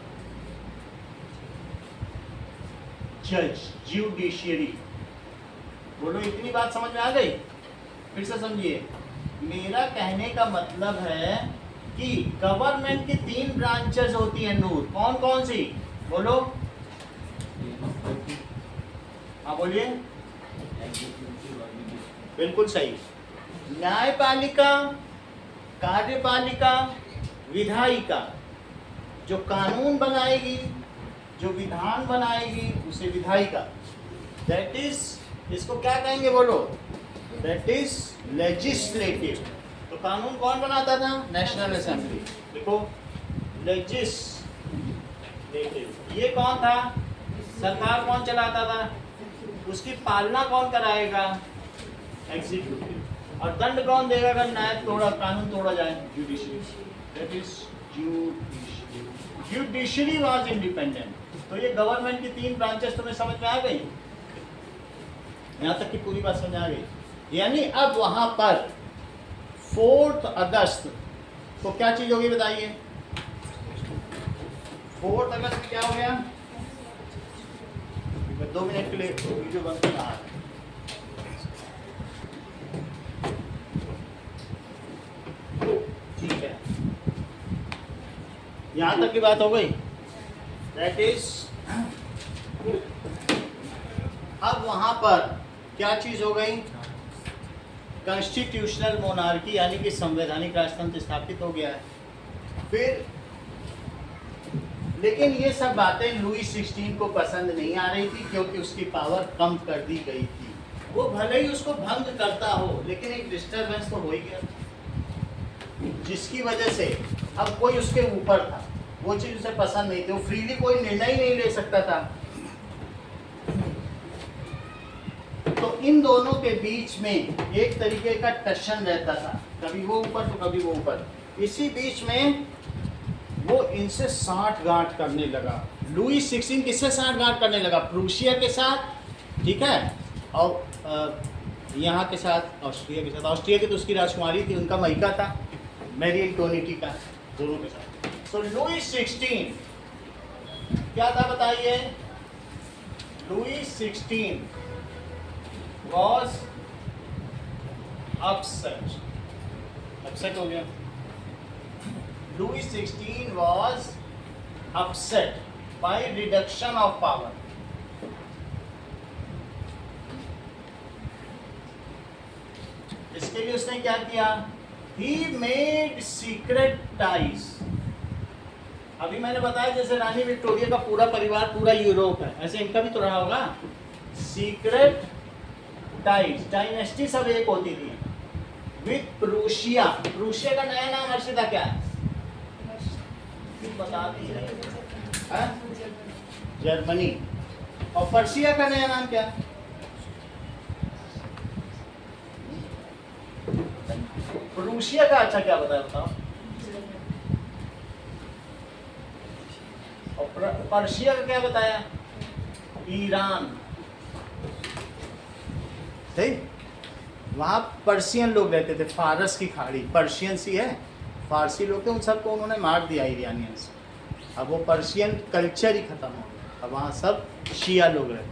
जज, ज्यूडिशियरी, बोलो इतनी बात समझ में आ गई। फिर से समझिए, मेरा कहने का मतलब है कि गवर्नमेंट की 3 ब्रांचेस होती हैं नूर, कौन कौन सी बोलो, हाँ बोलिए, बिल्कुल सही, न्यायपालिका, कार्यपालिका, विधायिका। जो कानून बनाएगी, जो विधान बनाएगी उसे विधायिका, दैट इज, इसको क्या कहेंगे बोलो, दैट इज लेजिस्लेटिव। तो कानून कौन बनाता था, नेशनल असेंबली। देखो लेजिस्लेटिव, ये कौन था, सरकार कौन चलाता था, उसकी पालना कौन कराएगा, एग्जीक्यूटिव। और दंड कौन देगा अगर न्याय तोड़ा, कानून तोड़ा जाए, judiciary, that is judiciary. Judiciary was independent. तो ये गवर्नमेंट की 3 ब्रांचेस तुम्हें समझ में आ गई, यहाँ तक की पूरी बात समझ आ गई। यानी अब वहां पर 4 अगस्त को क्या चीज होगी बताइए? 4 अगस्त में क्या हो गया? 2 मिनट के लिए वीडियो बंद करना है। ठीक है, यहां तक की बात हो गई। दैट इज अब वहां पर क्या चीज हो गई? कॉन्स्टिट्यूशनल मोनार्की यानी कि संवैधानिक राजतंत्र स्थापित हो गया है। फिर लेकिन ये सब बातें लुई 16 को पसंद नहीं आ रही थी, क्योंकि उसकी पावर कम कर दी गई थी। वो भले ही उसको भंग करता हो, लेकिन एक डिस्टरबेंस तो हो ही गया, जिसकी वजह से अब कोई उसके ऊपर था, वो चीज उसे पसंद नहीं थी। वो फ्रीली कोई निर्णय ही नहीं ले सकता था। तो इन दोनों के बीच में एक तरीके का टेंशन रहता था, कभी वो ऊपर तो कभी वो ऊपर। इसी बीच में वो इनसे साठ-गांठ करने लगा। लुई 16 किससे साठ-गांठ करने लगा? प्रूशिया के साथ, ठीक है, और यहाँ के साथ, ऑस्ट्रिया के साथ। ऑस्ट्रिया की तो उसकी राजकुमारी थी, उनका मैका था, मैरी एंटोनिटी का, दोनों के साथ। सो लुई 16 क्या था बताइए? लुई 16 was upset हो गया। Louis 16 was upset by reduction of power. इसके लिए उसने क्या किया? He made secret ties. अभी मैंने बताया जैसे रानी विक्टोरिया का पूरा परिवार पूरा यूरोप है, ऐसे इनका भी तो रहा होगा। सीक्रेट टाइज, डायनेस्टी सब एक होती थी। विद प्रूशिया, प्रूशिया का नया नाम अर्शिता क्या है? बता दीजिए। जर्मनी। और पर्शिया का नया नाम क्या? प्रूशिया का अच्छा क्या बताया बताओ? और पर्शिया का क्या बताया? ईरान। सही, वहां पर्शियन लोग रहते थे, फारस की खाड़ी, पर्शियंस ही है, फारसी लोग थे, उन सबको उन्होंने मार दिया ईरानियन से। अब वो पर्शियन कल्चर ही खत्म हो गया, अब वहाँ सब शिया लोग रहते।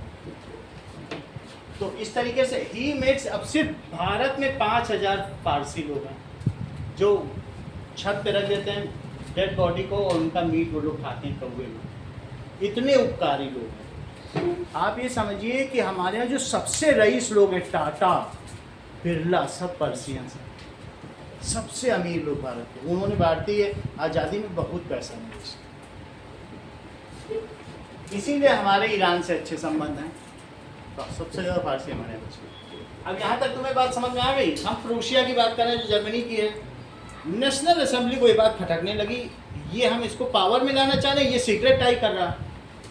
तो इस तरीके से ही मेक्स, अब सिर्फ भारत में 5000 फारसी लोग हैं जो छत पे रख देते हैं डेड बॉडी को, और उनका मीट वो लोग खाते हैं, कौवे लोग। इतने उपकारी लोग हैं। आप ये समझिए कि हमारे यहाँ जो सबसे रईस लोग हैं, टाटा, बिरला, सब पर्शियंस हैं। सबसे अमीर लोग भारत के, उन्होंने भारतीय आज़ादी में बहुत पैसा निवेश, इसीलिए हमारे ईरान से अच्छे संबंध हैं। तो सबसे ज़्यादा फारसी हमारे यहाँ बचे। अब यहाँ तक तुम्हें बात समझ में आ गई? हम प्रूशिया की बात कर रहे हैं जो जर्मनी की है। नेशनल असेंबली को ये बात खटकने लगी, ये हम इसको पावर में लाना चाह रहे हैं, ये सीक्रेट टाई कर रहा।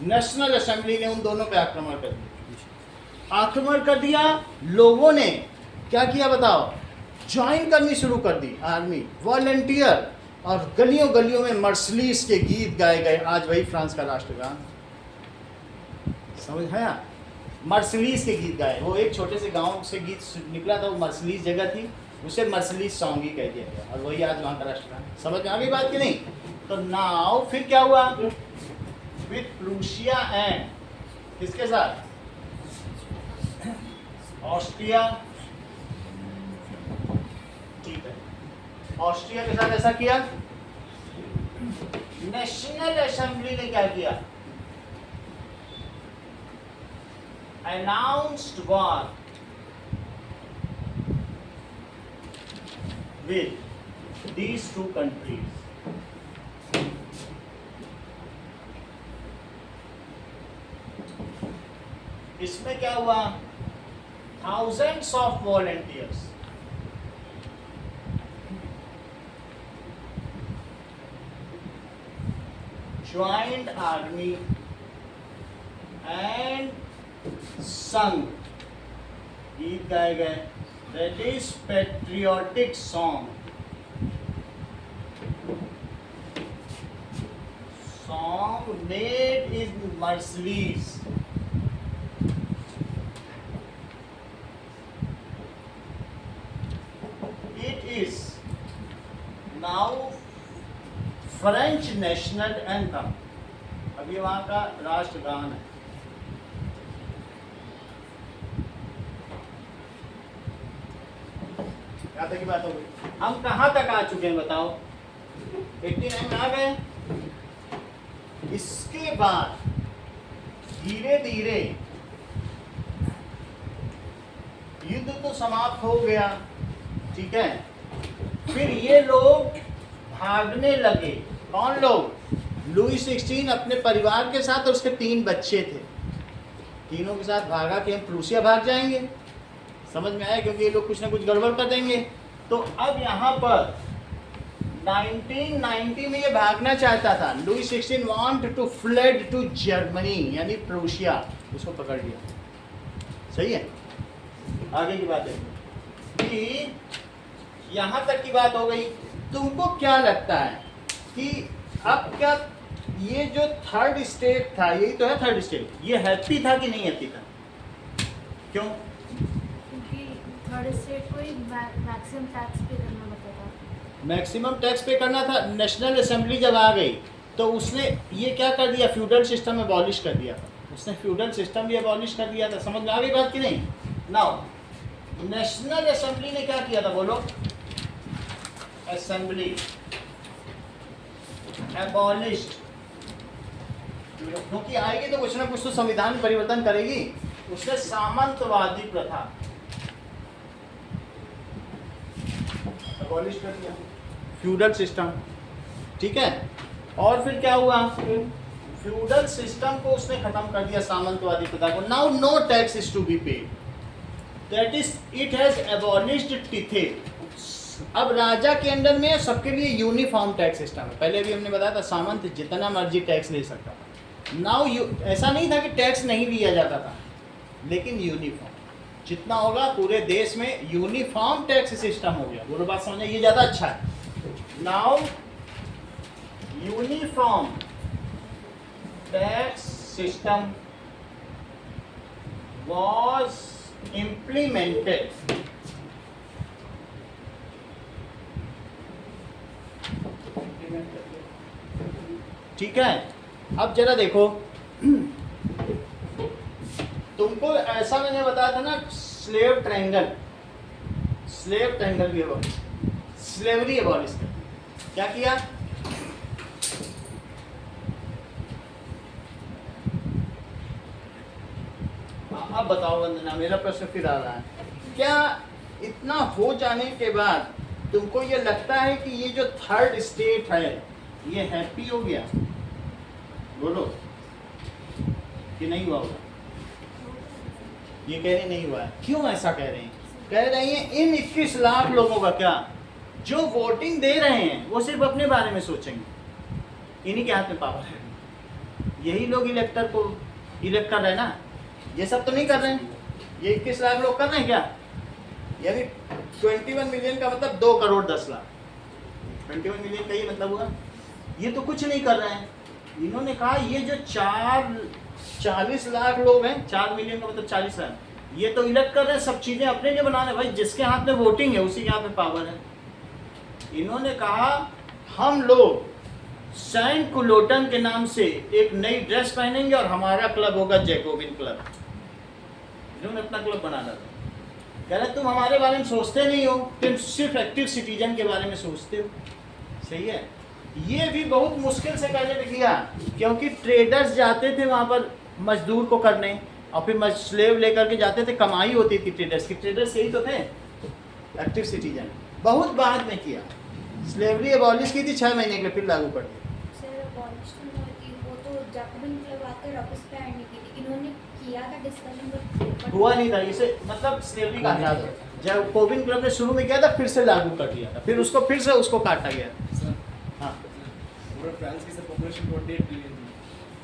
नेशनल असेंबली ने उन दोनों पे आक्रमण कर दिया। आक्रमण कर दिया, लोगों ने क्या किया बताओ? ज्वाइन करनी शुरू कर दी आर्मी, वॉलंटियर, और गलियों गलियों में मर्सलीस के गीत गाए गए। आज वही फ्रांस का राष्ट्रगान, समझ आया? मर्सलीस के गीत गाए। वो एक छोटे से गांव से गीत निकला था, वो मर्सलीस जगह थी, उसे मर्सलीस सॉन्ग ही कह दिया गया, और वही आज वहाँ का राष्ट्रगान। समझ में आ गई बात कि नहीं? तो नाउ फिर क्या हुआ? विद प्रूशिया एंड किसके साथ? ऑस्ट्रिया, ठीक है, ऑस्ट्रिया के साथ ऐसा किया। नेशनल असेंबली ने क्या किया? Announced war with these two countries. इसमें क्या हुआ? Thousands of volunteers joined army and sung, गीत गाए गए, that is patriotic song. song made in Mercedes. It is now French national anthem. अभी वहाँ का राष्ट्रगान है. यहाँ तक की बात हो गई. हम कहाँ तक आ चुके हैं बताओ? 89 में आ गए. इसके बाद धीरे धीरे युद्ध तो समाप्त हो गया, ठीक है. फिर ये लोग भागने लगे. कौन लोग? लुई 16 अपने परिवार के साथ और उसके 3 बच्चे थे. तीनों के साथ भागा कि हम प्रूसिया भाग जाएंगे. समझ में आया? क्योंकि ये लोग कुछ ना कुछ गड़बड़ कर देंगे. तो अब यहाँ पर 1990 में ये भागना चाहता था. Louis 16 want to fled to Germany, यानी प्रूसिया. उसको पकड़ लिया. सही है. आगे की बात है कि यहाँ तक की बात हो गई. तुमको क्या लगता है कि अब क्या ये जो थर्ड स्टेट था, यही तो है थर्ड स्टेट, ये हैप्पी था कि नहीं हैप्पी था? क्यों? क्योंकि थर्ड स्टेट को ही मैक्सिमम टैक्स पे करना होता था. मैक्सिमम टैक्स पे करना था. नेशनल असेंबली जब आ गई तो उसने ये क्या कर दिया? फ्यूडल सिस्टम एबॉलिश कर दिया था. उसने फ्यूडल सिस्टम भी एबॉलिश कर दिया था. समझ में आ गई बात कि नहीं? नाउ नेशनल असेंबली ने क्या किया था? बोलो. Assembly abolished. क्योंकि आएगी तो कुछ ना कुछ तो संविधान में परिवर्तन करेगी. उसने सामंतवादी प्रथा एबॉलिश कर दिया, फ्यूडल सिस्टम. ठीक है. और फिर क्या हुआ? फ्यूडल सिस्टम को उसने खत्म कर दिया, सामंतवादी प्रथा को. Now no tax is to be paid. That is it has abolished tithe. अब राजा के अंडर में सबके लिए यूनिफॉर्म टैक्स सिस्टम है. पहले भी हमने बताया था सामंत जितना मर्जी टैक्स ले सकता था. नाउ ऐसा नहीं था कि टैक्स नहीं लिया जाता था, लेकिन यूनिफॉर्म जितना होगा पूरे देश में यूनिफॉर्म टैक्स सिस्टम हो गया. वो बात समझे? ये ज़्यादा अच्छा है. Now uniform tax system was implemented. ठीक है. अब जरा देखो, तुमको ऐसा मैंने बताया था ना, स्लेव ट्रायंगल भी एबॉलिश, स्लेवरी एबॉलिश कर. क्या किया? अब बताओ वंदना, मेरा प्रश्न फिर आ रहा है. क्या इतना हो जाने के बाद तुमको ये लगता है कि ये जो थर्ड स्टेट है ये हैप्पी हो गया? बोलो कि नहीं हुआ होगा? ये कह रहे नहीं हुआ है. क्यों ऐसा कह रहे हैं? कह रहे हैं इन 21 लाख लोगों का क्या जो वोटिंग दे रहे हैं वो सिर्फ अपने बारे में सोचेंगे. इन्हीं के हाथ में पावर है. यही लोग इलेक्टर को इलेक्ट कर रहे हैं ना. ये सब तो नहीं कर रहे हैं. ये 21 लाख लोग कर रहे हैं क्या? यानी 21 मिलियन का मतलब 2 करोड़ 10 लाख. 21 मिलियन का ये मतलब हुआ. ये तो कुछ नहीं कर रहे हैं. इन्होंने कहा ये जो 40 लाख लोग हैं, 4 मिलियन का मतलब 40 लाख, ये तो इलेक्ट कर रहे हैं, सब चीज़ें अपने लिए बना रहे हैं. भाई जिसके हाथ में वोटिंग है उसी के हाथ में पावर है. इन्होंने कहा हम लोग सैंट कुलोटन के नाम से एक नई ड्रेस पहनेंगे और हमारा क्लब होगा जैकोबिन क्लब. इन्होंने अपना क्लब बना डाला. कह रहे तुम हमारे बारे में सोचते नहीं हो, तुम सिर्फ एक्टिव सिटीजन के बारे में सोचते हो. सही है. ये भी बहुत मुश्किल से कहने किया, क्योंकि ट्रेडर्स जाते थे वहाँ पर मजदूर को करने और फिर स्लेव लेकर के जाते थे. कमाई होती थी ट्रेडर्स की. ट्रेडर्स यही तो थे एक्टिव सिटीजन. बहुत बाद में किया. स्लेवरी एबॉलिश की थी 6 महीने के लिए, फिर लागू कर दिया. सर अबॉलिश तो नहीं हुई थी, वो तो जैकोबिन क्लब आकर वापस पे आने की थी. इन्होंने किया था डिस्कशन बट हुआ नहीं था. इसे मतलब स्लेवरी का हटा दो. जब कोबिन क्लब ने शुरू में किया था फिर से लागू कर दिया था, फिर उसको काटा गया. हाँ. पूरा फ्रांस की पॉपुलेशन 28 बिलियन थी.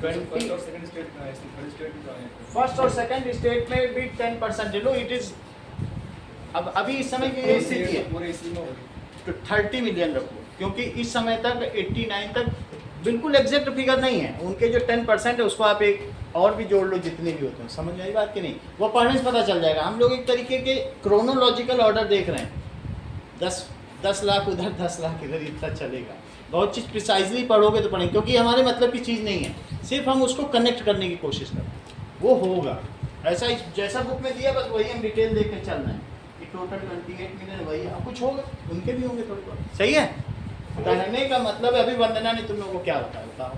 फर्स्ट और सेकंड स्टेट में है, थर्ड स्टेट में तो है. फर्स्ट और सेकंड स्टेट में भी 10% लो. इट इज अब अभी इस समय की ये स्थिति है पूरे इसी में हो गई. तो 30 मिलियन रखो, क्योंकि इस समय तक 89 तक बिल्कुल एग्जैक्ट फिगर नहीं है, उनके जो 10% है उसको आप एक और भी जोड़ लो, जितने भी होते हैं, समझ में आई बात कि नहीं? वो पढ़ने से पता चल जाएगा। हम लोग एक तरीके के क्रोनोलॉजिकल ऑर्डर देख रहे हैं, 10 लाख उधर 10 लाख इधर, इतना चलेगा। बहुत चीज़ प्रिसाइजली पढ़ोगे तो पढ़ेंगे, क्योंकि हमारे मतलब की चीज़ नहीं है, सिर्फ हम उसको कनेक्ट करने की कोशिश कर रहे हैं, वो होगा ऐसा जैसा बुक में दिया, बस वही हम डिटेल देख के चलना है कि टोटल 28 मिलियन वही, अब कुछ होगा उनके भी होंगे थोड़े बहुत, सही है। कहने का मतलब है, अभी वंदना ने तुम लोगों को क्या बताया, बताओ।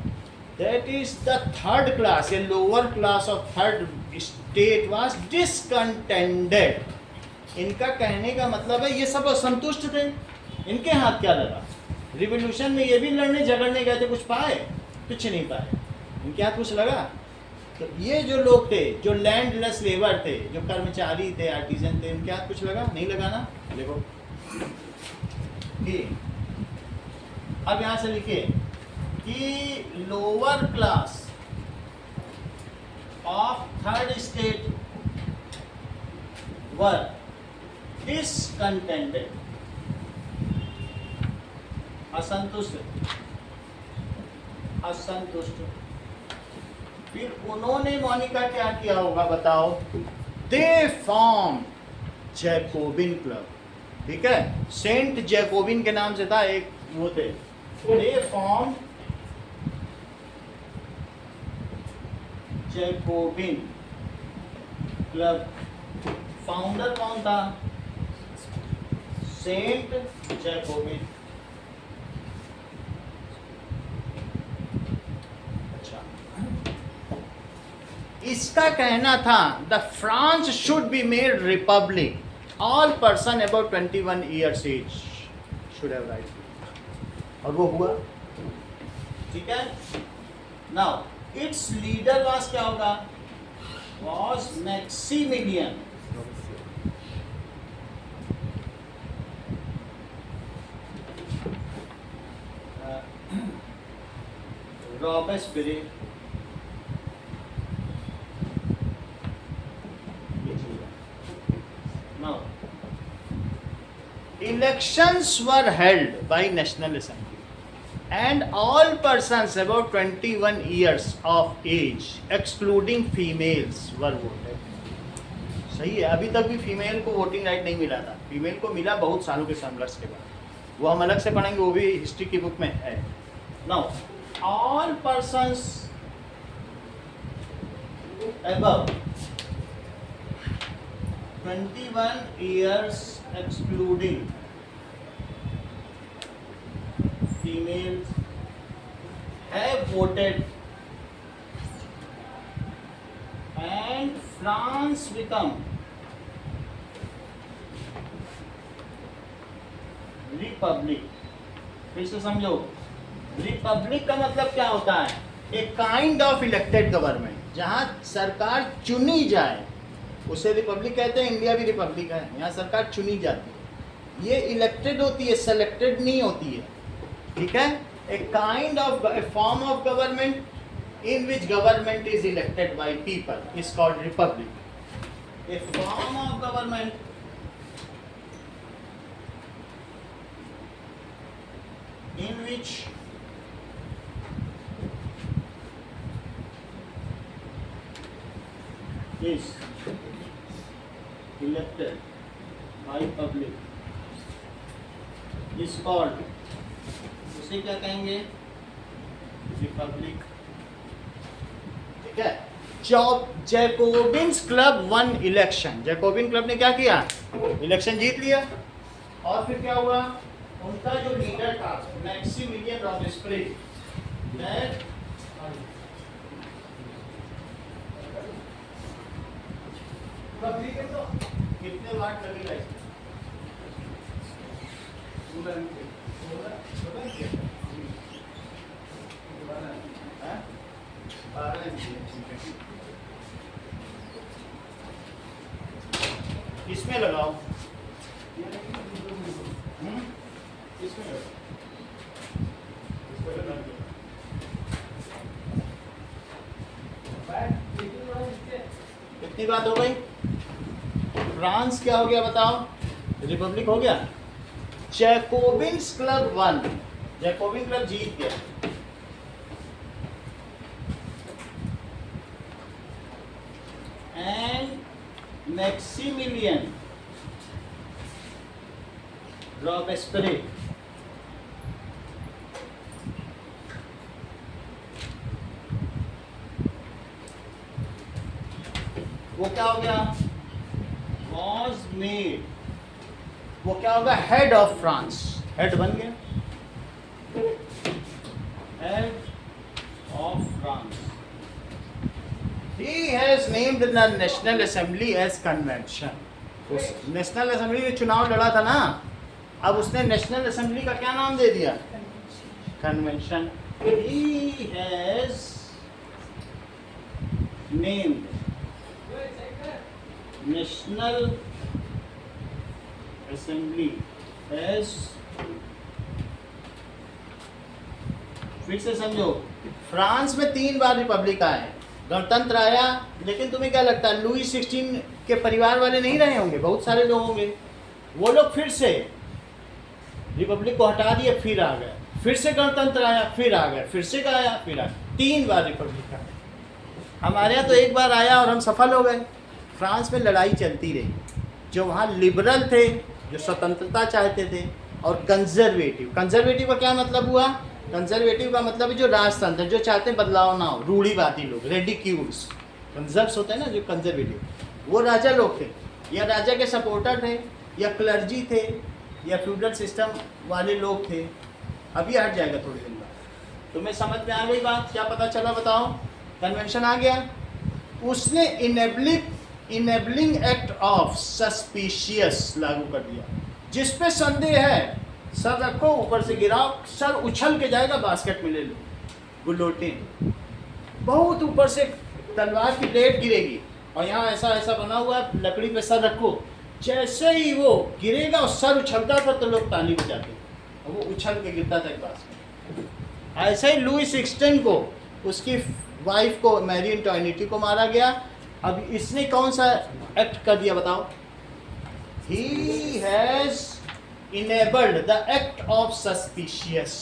That is the third class, a lower class of third state was discontented. इनका कहने का मतलब है ये सब असंतुष्ट थे, इनके हाथ क्या लगा? रिवोल्यूशन में ये भी लड़ने झगड़ने गए थे, कुछ पाए? कुछ नहीं पाए। इनके हाथ कुछ लगा? तो ये जो लोग थे, जो लैंडलेस लेबर थे, जो कर्मचारी थे, आर्टिजन थे, इनके हाथ कुछ लगा? नहीं लगा ना। देखो अब यहां से लिखिए कि lower class of third state were discontented, असंतुष्ट, असंतुष्ट। फिर उन्होंने मोनिका क्या किया होगा बताओ? दे फॉर्म जैकोबिन क्लब, ठीक है, सेंट जैकोबिन के नाम से था, एक वो थे। They form Jacobin club. Founder कौन था? Saint Jacobin. अच्छा, इसका कहना था the France should be made republic, all person about 21 years age should have right, और वो हुआ, ठीक है। नाउ इट्स लीडर वाज क्या होगा? Was Maximilien Robespierre. Now, elections were held by National Assembly, and all persons about 21 years of age, excluding females, were voted. सही है, अभी तक भी फीमेल को वोटिंग राइट नहीं मिला था। फीमेल को मिला बहुत सालों के संघर्ष के बाद, वो हम अलग से पढ़ेंगे, वो भी हिस्ट्री की बुक में है। Now all persons above 21 years excluding females have voted, and France become Republic. फिर से समझो, रिपब्लिक का मतलब क्या होता है? एक काइंड ऑफ इलेक्टेड गवर्नमेंट, जहां सरकार चुनी जाए, उसे रिपब्लिक कहते हैं। इंडिया भी रिपब्लिक है, यहाँ सरकार चुनी जाती है, ये इलेक्टेड होती है, सेलेक्टेड नहीं होती है, ठीक है। A kind of A form of government in which government is elected by people is called Republic. A form of government in which is elected by public is called, उसे क्या कहेंगे? रिपब्लिक, ठीक है। Jacobins club one election, Jacobin club ने क्या किया? इलेक्शन जीत लिया, और फिर क्या हुआ? उनका जो लीडर था मैक्सिमिलियन रॉबेस्पियरे, कितने वाट लगेगा इसमें लगाओ, कितनी बात हो गई? फ्रांस क्या हो गया बताओ? रिपब्लिक हो गया। Jacobins club won, Jacobin club जीत गया, मैक्सिमिलियन रॉबेस्पियरे, वो क्या हो गया, वॉज मेड, वो क्या होगा, हेड ऑफ फ्रांस, हेड बन गया, head of France. He has named the National Assembly as convention. उस नेशनल असेंबली में चुनाव लड़ा था ना, अब उसने नेशनल असेंबली का क्या नाम दे दिया, convention. He has named National Assembly as, फिर से समझो, फ्रांस में 3 बार रिपब्लिक आए, गणतंत्र आया, लेकिन तुम्हें क्या लगता है लुई 16 के परिवार वाले नहीं रहे होंगे, बहुत सारे लोग होंगे, वो लोग फिर से रिपब्लिक को हटा दिए, फिर आ गए, फिर से गणतंत्र आया, फिर आ गए, फिर से आया, फिर आ गए, 3 बार रिपब्लिक आया। हमारे यहाँ तो 1 बार आया और हम सफल हो गए। फ्रांस में लड़ाई चलती रही, जो वहाँ लिबरल थे, जो स्वतंत्रता चाहते थे, और कंजर्वेटिव। कंजर्वेटिव का क्या मतलब हुआ, कंजर्वेटिव का मतलब है जो राजतंत्र, जो चाहते हैं बदलाव ना हो, रूढ़िवादी लोग, रेडिक्यूल्स, कंजर्व्स होते हैं ना जो कंजर्वेटिव, वो राजा लोग थे, या राजा के सपोर्टर थे, या क्लर्जी थे, या फ्यूडल सिस्टम वाले लोग थे। अभी हट जाएगा थोड़ी दिन बाद। तुम्हें समझ में आ गई बात, क्या पता चला बताओ, कन्वेंशन आ गया। उसने इनेबलिंग एक्ट ऑफ सस्पिशियस लागू कर दिया, जिस पे संदेह है सर रखो, ऊपर से गिराओ, सर उछल के जाएगा, बास्केट में ले लो, गुल्लोटें, बहुत ऊपर से तलवार की प्लेट गिरेगी, और यहाँ ऐसा ऐसा बना हुआ है, लकड़ी पे सर रखो, जैसे ही वो गिरेगा और सर उछलता था तो लोग ताली बजाते, और वो उछल के गिरता था एक बास्केट। ऐसे ही लुई 16 को, उसकी वाइफ को, मैरी एंटोइनेटी को मारा गया। अब इसने कौन सा एक्ट कर दिया बताओ, ही has enabled the act of suspicious,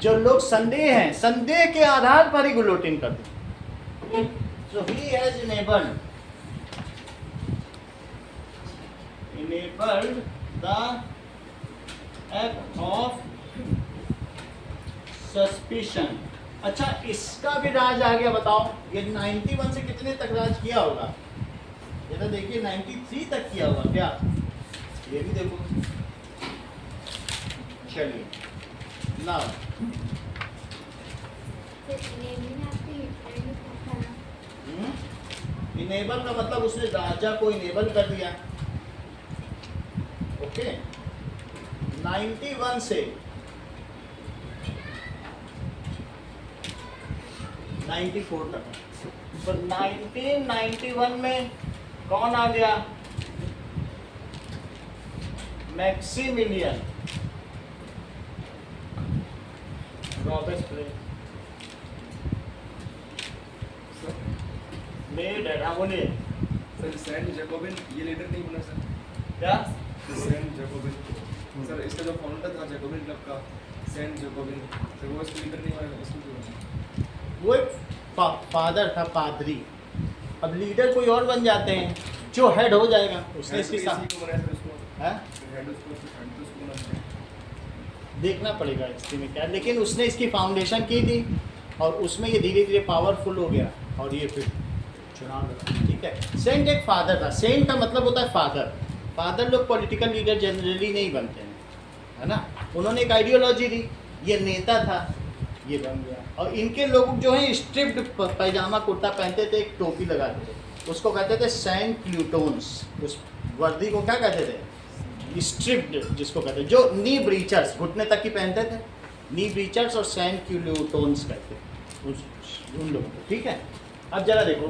जो लोग संदेह हैं, संदेह के आधार पर ही गुलोटिंग करते हैं। So he has enabled the act of suspicion. अच्छा, इसका भी राज आ गया, बताओ ये 91 से कितने तक राज किया होगा, ये तो देखिए 93 तक किया होगा क्या, ये भी देखो। चलिए ना, इनेबल का मतलब उसने राजा को इनेबल कर दिया। ओके, 91 से 94 तक। तो 1991 में कौन आ गया, मैक्सिमिलियन रॉबेस्पियरे, मेड एट, हाँ बोलिए सर सेंट जैकोबिन ये लीडर नहीं बना सर, क्या, सेंट जैकोबिन सर, इसका जो फाउंडर था जैकोबिन क्लब का, सेंट जैकोबिन, सर वो इसका लीडर नहीं बना, इसको क्यों बना? वो एक फादर था, पादरी। अब लीडर कोई और बन जाते हैं, जो हेड हो जाएगा उसने इसके साथ, को बनाया सर उसको, है हेड उसको बनाया। देखना पड़ेगा इसके में क्या, लेकिन उसने इसकी फाउंडेशन की थी और उसमें ये धीरे धीरे पावरफुल हो गया और ये फिर चुनाव लड़ा। ठीक है, सेंट एक फादर था, सेंट का मतलब होता है फादर। फादर लोग पॉलिटिकल लीडर जनरली नहीं बनते हैं, है ना, उन्होंने एक आइडियोलॉजी दी, ये नेता था, ये बन गया। और इनके लोग जो हैं स्ट्रिप्ड पैजामा कुर्ता पहनते थे, एक टोपी लगाते थे, उसको कहते थे सेंट क्लूटोन्स। उस वर्दी को क्या कहते थे, स्ट्रिप्ड जिसको कहते हैं, जो नी ब्रीचर्स घुटने तक की पहनते थे, नी ब्रीचर्स और सेंट क्लूटोन्स कहते हैं उन लोगों को। ठीक है, अब जरा देखो,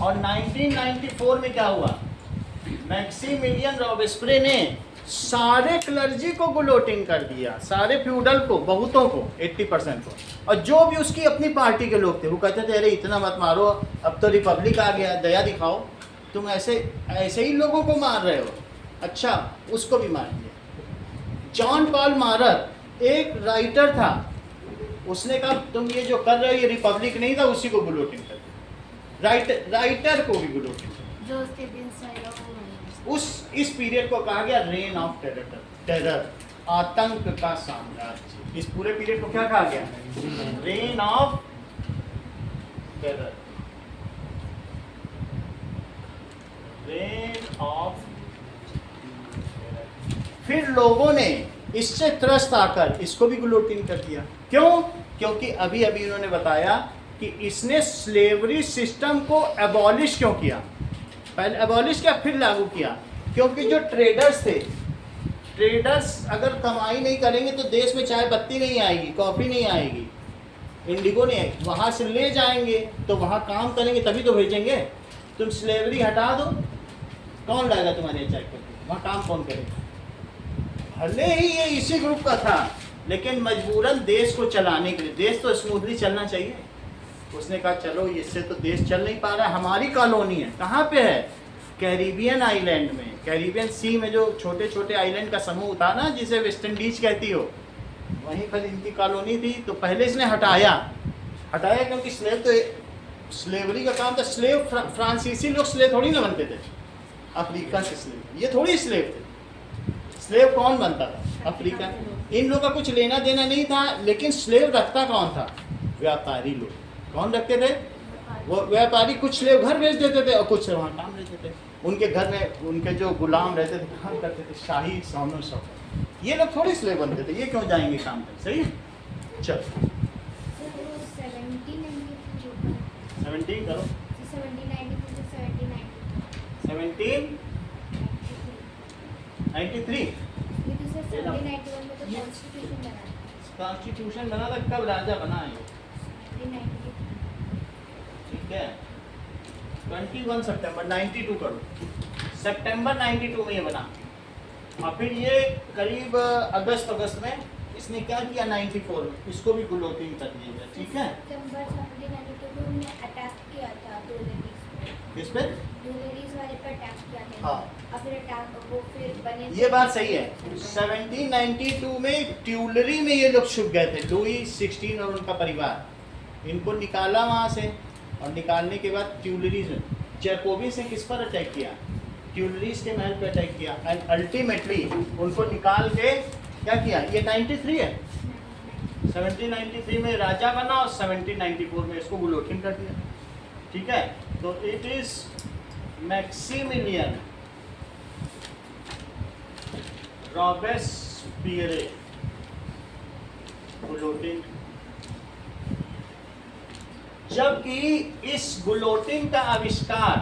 और 1994 में क्या हुआ, मैक्सिमिलियन रॉबेस्पियरे ने सारे क्लर्जी को गुलोटिंग कर दिया, सारे फ्यूडल को, बहुतों को, 80% को, और जो भी उसकी अपनी पार्टी के लोग थे वो कहते थे अरे इतना मत मारो, अब तो रिपब्लिक आ गया, दया दिखाओ, तुम ऐसे ही लोगों को मार रहे हो। अच्छा, उसको भी मार दिया। जॉन पॉल मारर एक राइटर था, उसने कहा तुम ये जो कर रहे हो ये रिपब्लिक नहीं था, उसी को गुलोटिंग कर दिया। राइटर को भी गुलोटिंग। जो उसके दिन आएगा वो इस पीरियड को कहा गया रेन ऑफ टेरर, आतंक का साम्राज्य। इस पूरे पीरियड को क्या कहा गया? Rain of terror, rain of. फिर लोगों ने इससे त्रस्त आकर इसको भी गुलोटिन कर दिया। क्यों? क्योंकि अभी अभी उन्होंने बताया कि इसने स्लेवरी सिस्टम को एबॉलिश क्यों किया। पहले एबॉलिश किया, फिर लागू किया। क्योंकि जो ट्रेडर्स थे, ट्रेडर्स अगर कमाई नहीं करेंगे तो देश में चाय पत्ती नहीं आएगी, कॉफ़ी नहीं आएगी, इंडिगो नहीं आएगी। वहाँ से ले जाएंगे तो वहाँ काम करेंगे तभी तो भेजेंगे। तुम स्लेवरी हटा दो, कौन लाएगा तुम्हारे चाय पत्ती? वहाँ काम कौन करेगा? भले ही ये इसी ग्रुप का था, लेकिन मजबूरन देश को चलाने के लिए, देश तो स्मूथली चलना चाहिए। उसने कहा चलो इससे तो देश चल नहीं पा रहा, हमारी कॉलोनी है। कहाँ पे है? कैरिबियन आइलैंड में, कैरिबियन सी में जो छोटे छोटे आइलैंड का समूह था ना, जिसे वेस्ट इंडीज कहती हो, वहीं पर इनकी कॉलोनी थी। तो पहले इसने हटाया क्योंकि स्लेव तो स्लेवरी का काम था। स्लेव फ्रांसीसी लोग स्लेव थोड़ी ना बनते थे, अफ्रीका से स्लेव, ये थोड़ी स्लेव थे। स्लेव कौन बनता था? अफ्रीका। इन लोगों का कुछ लेना देना नहीं था, लेकिन स्लेव रखता कौन था? व्यापारी लोग। कौन रखते थे? वो व्यापारी। कुछ स्लेव घर भेज देते थे और कुछ वहाँ काम रहते थे। उनके घर में उनके जो गुलाम रहते थे काम करते थे, शाही सोनो सब। ये लोग थोड़ी स्लेव बनते थे, ये क्यों जाएंगे काम पर? सही। चल 17 करो। 1793 कॉन्स्टिट्यूशन बना था, कब राजा बना है? ठीक है, 21 सितंबर 92 करो। सितंबर 92 में ये बना। और फिर ये करीब अगस्त में इसने क्या किया? 94 में इसको भी गुलोटिन कर दिया गया। ठीक है, अटैक किया था दो लेडीज पे। किस पे? दो लेडीज वाले पे अटैक किया था। हाँ, और फिर अटैक वो फिर बने। ये बात सही है। 1792 में ट्यूलरी में ये लोग छुप गए थे, लुई 16 और उनका परिवार। इनको निकाला वहाँ से, और निकालने के बाद ट्यूलरीज में जैकोबी से किस पर अटैक किया? ट्यूलरीज के महल पे अटैक किया। एंड अल्टीमेटली उनको निकाल के क्या किया? ये 93 है। 1793 में राजा बना और 1794 में इसको गुलोटिन कर दिया। ठीक है, तो इट इज मैक्सिमिलियन रॉबेस्पियरे गुलोटिन। जबकि इस गुलोटिन का आविष्कार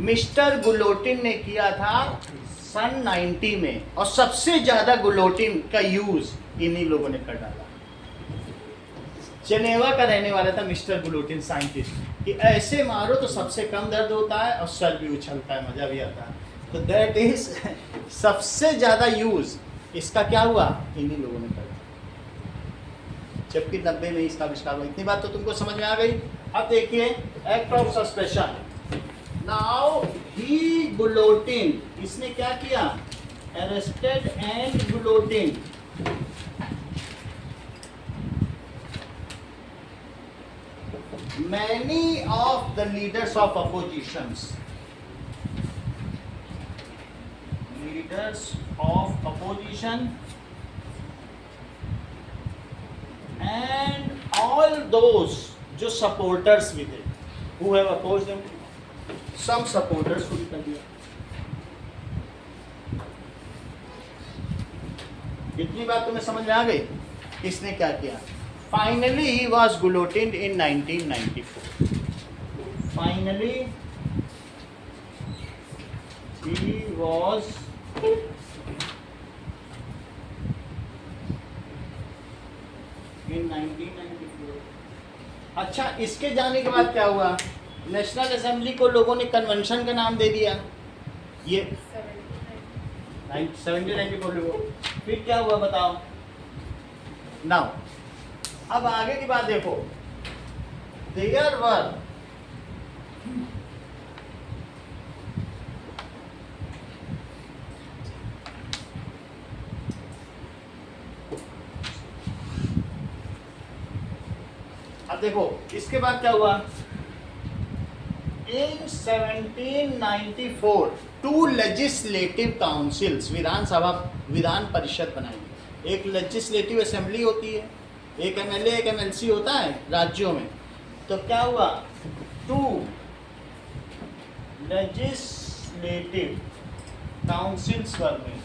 मिस्टर गुलोटिन ने किया था सन 90 में, और सबसे ज्यादा गुलोटिन का यूज इन्हीं लोगों ने कर डाला। जेनेवा का रहने वाला था मिस्टर गुलोटिन, साइंटिस्ट, कि ऐसे मारो तो सबसे कम दर्द होता है और सर भी उछलता है, मजा भी आता है। तो दैट इज सबसे ज्यादा यूज इसका क्या हुआ? इन्हीं लोगों ने कर दिया। जबकि 90 में इसका आविष्कार हुआ। इतनी बात तो तुमको समझ में आ गई। अब देखिए act of suspension. Now he guillotine, इसने क्या किया? Arrested and guillotine. Many of the leaders of oppositions, and all those जो supporters भी थे, who have opposed them, some supporters को भी कर दिया। इतनी बात तुम्हें समझ में आ गई? इसने क्या किया? Finally, he was guillotined in 1994. Finally, he was in 1994. अच्छा, इसके जाने के बाद क्या हुआ? नेशनल असेंबली को लोगों ने कन्वेंशन का नाम दे दिया। ये 1794 लोगों। फिर क्या हुआ बताओ? नाउ अब आगे की बात देखो। देयर वर अब देखो इसके बाद क्या हुआ? In 1794 to legislative councils, Vidhan Parishad बनाई। एक लेजिस्लेटिव असेंबली होती है, एक एमएलए एक एमएलसी होता है राज्यों में। तो क्या हुआ, टू लेजिस्लेटिव काउंसिल्स वर में,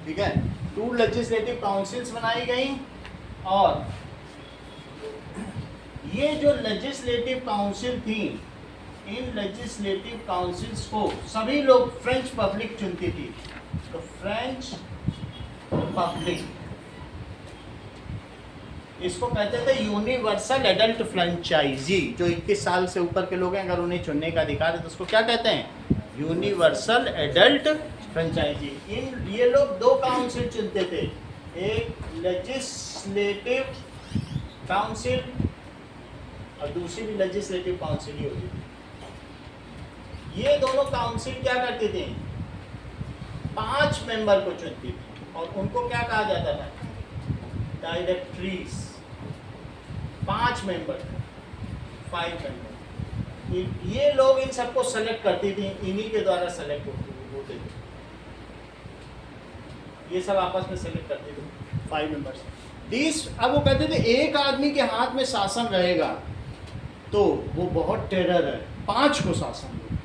ठीक है, टू लेजिस्लेटिव काउंसिल्स बनाई गई। और ये जो लेजिस्लेटिव काउंसिल थी, इन लेजिस्लेटिव काउंसिल्स को सभी लोग फ्रेंच पब्लिक चुनती थी। तो फ्रेंच पब्लिक, इसको कहते थे यूनिवर्सल एडल्ट फ्रेंचाइजी। जो 21 साल से ऊपर के लोग हैं, अगर उन्हें चुनने का अधिकार है तो उसको क्या कहते हैं, यूनिवर्सल एडल्ट फ्रेंचाइजी। ये लोग दो काउंसिल चुनते थे, एक लेजिस्लेटिव काउंसिल और दूसरी भी लेजिस्लेटिव काउंसिल ही होती थी। ये दोनों काउंसिल क्या करते थे, 5 मेंबर को चुनती थी और उनको क्या कहा जाता था, डायरेक्टरीज। 5 मेंबर, 5 मेंबर, ये लोग इन सबको सेलेक्ट करती थी, इन्हीं के द्वारा सेलेक्ट होते थे। ये सब आपस में सेलेक्ट करते थे 5 मेंबर्स। अब वो कहते थे एक आदमी के हाथ में शासन रहेगा तो वो बहुत टेरर है, 5 को शासन दो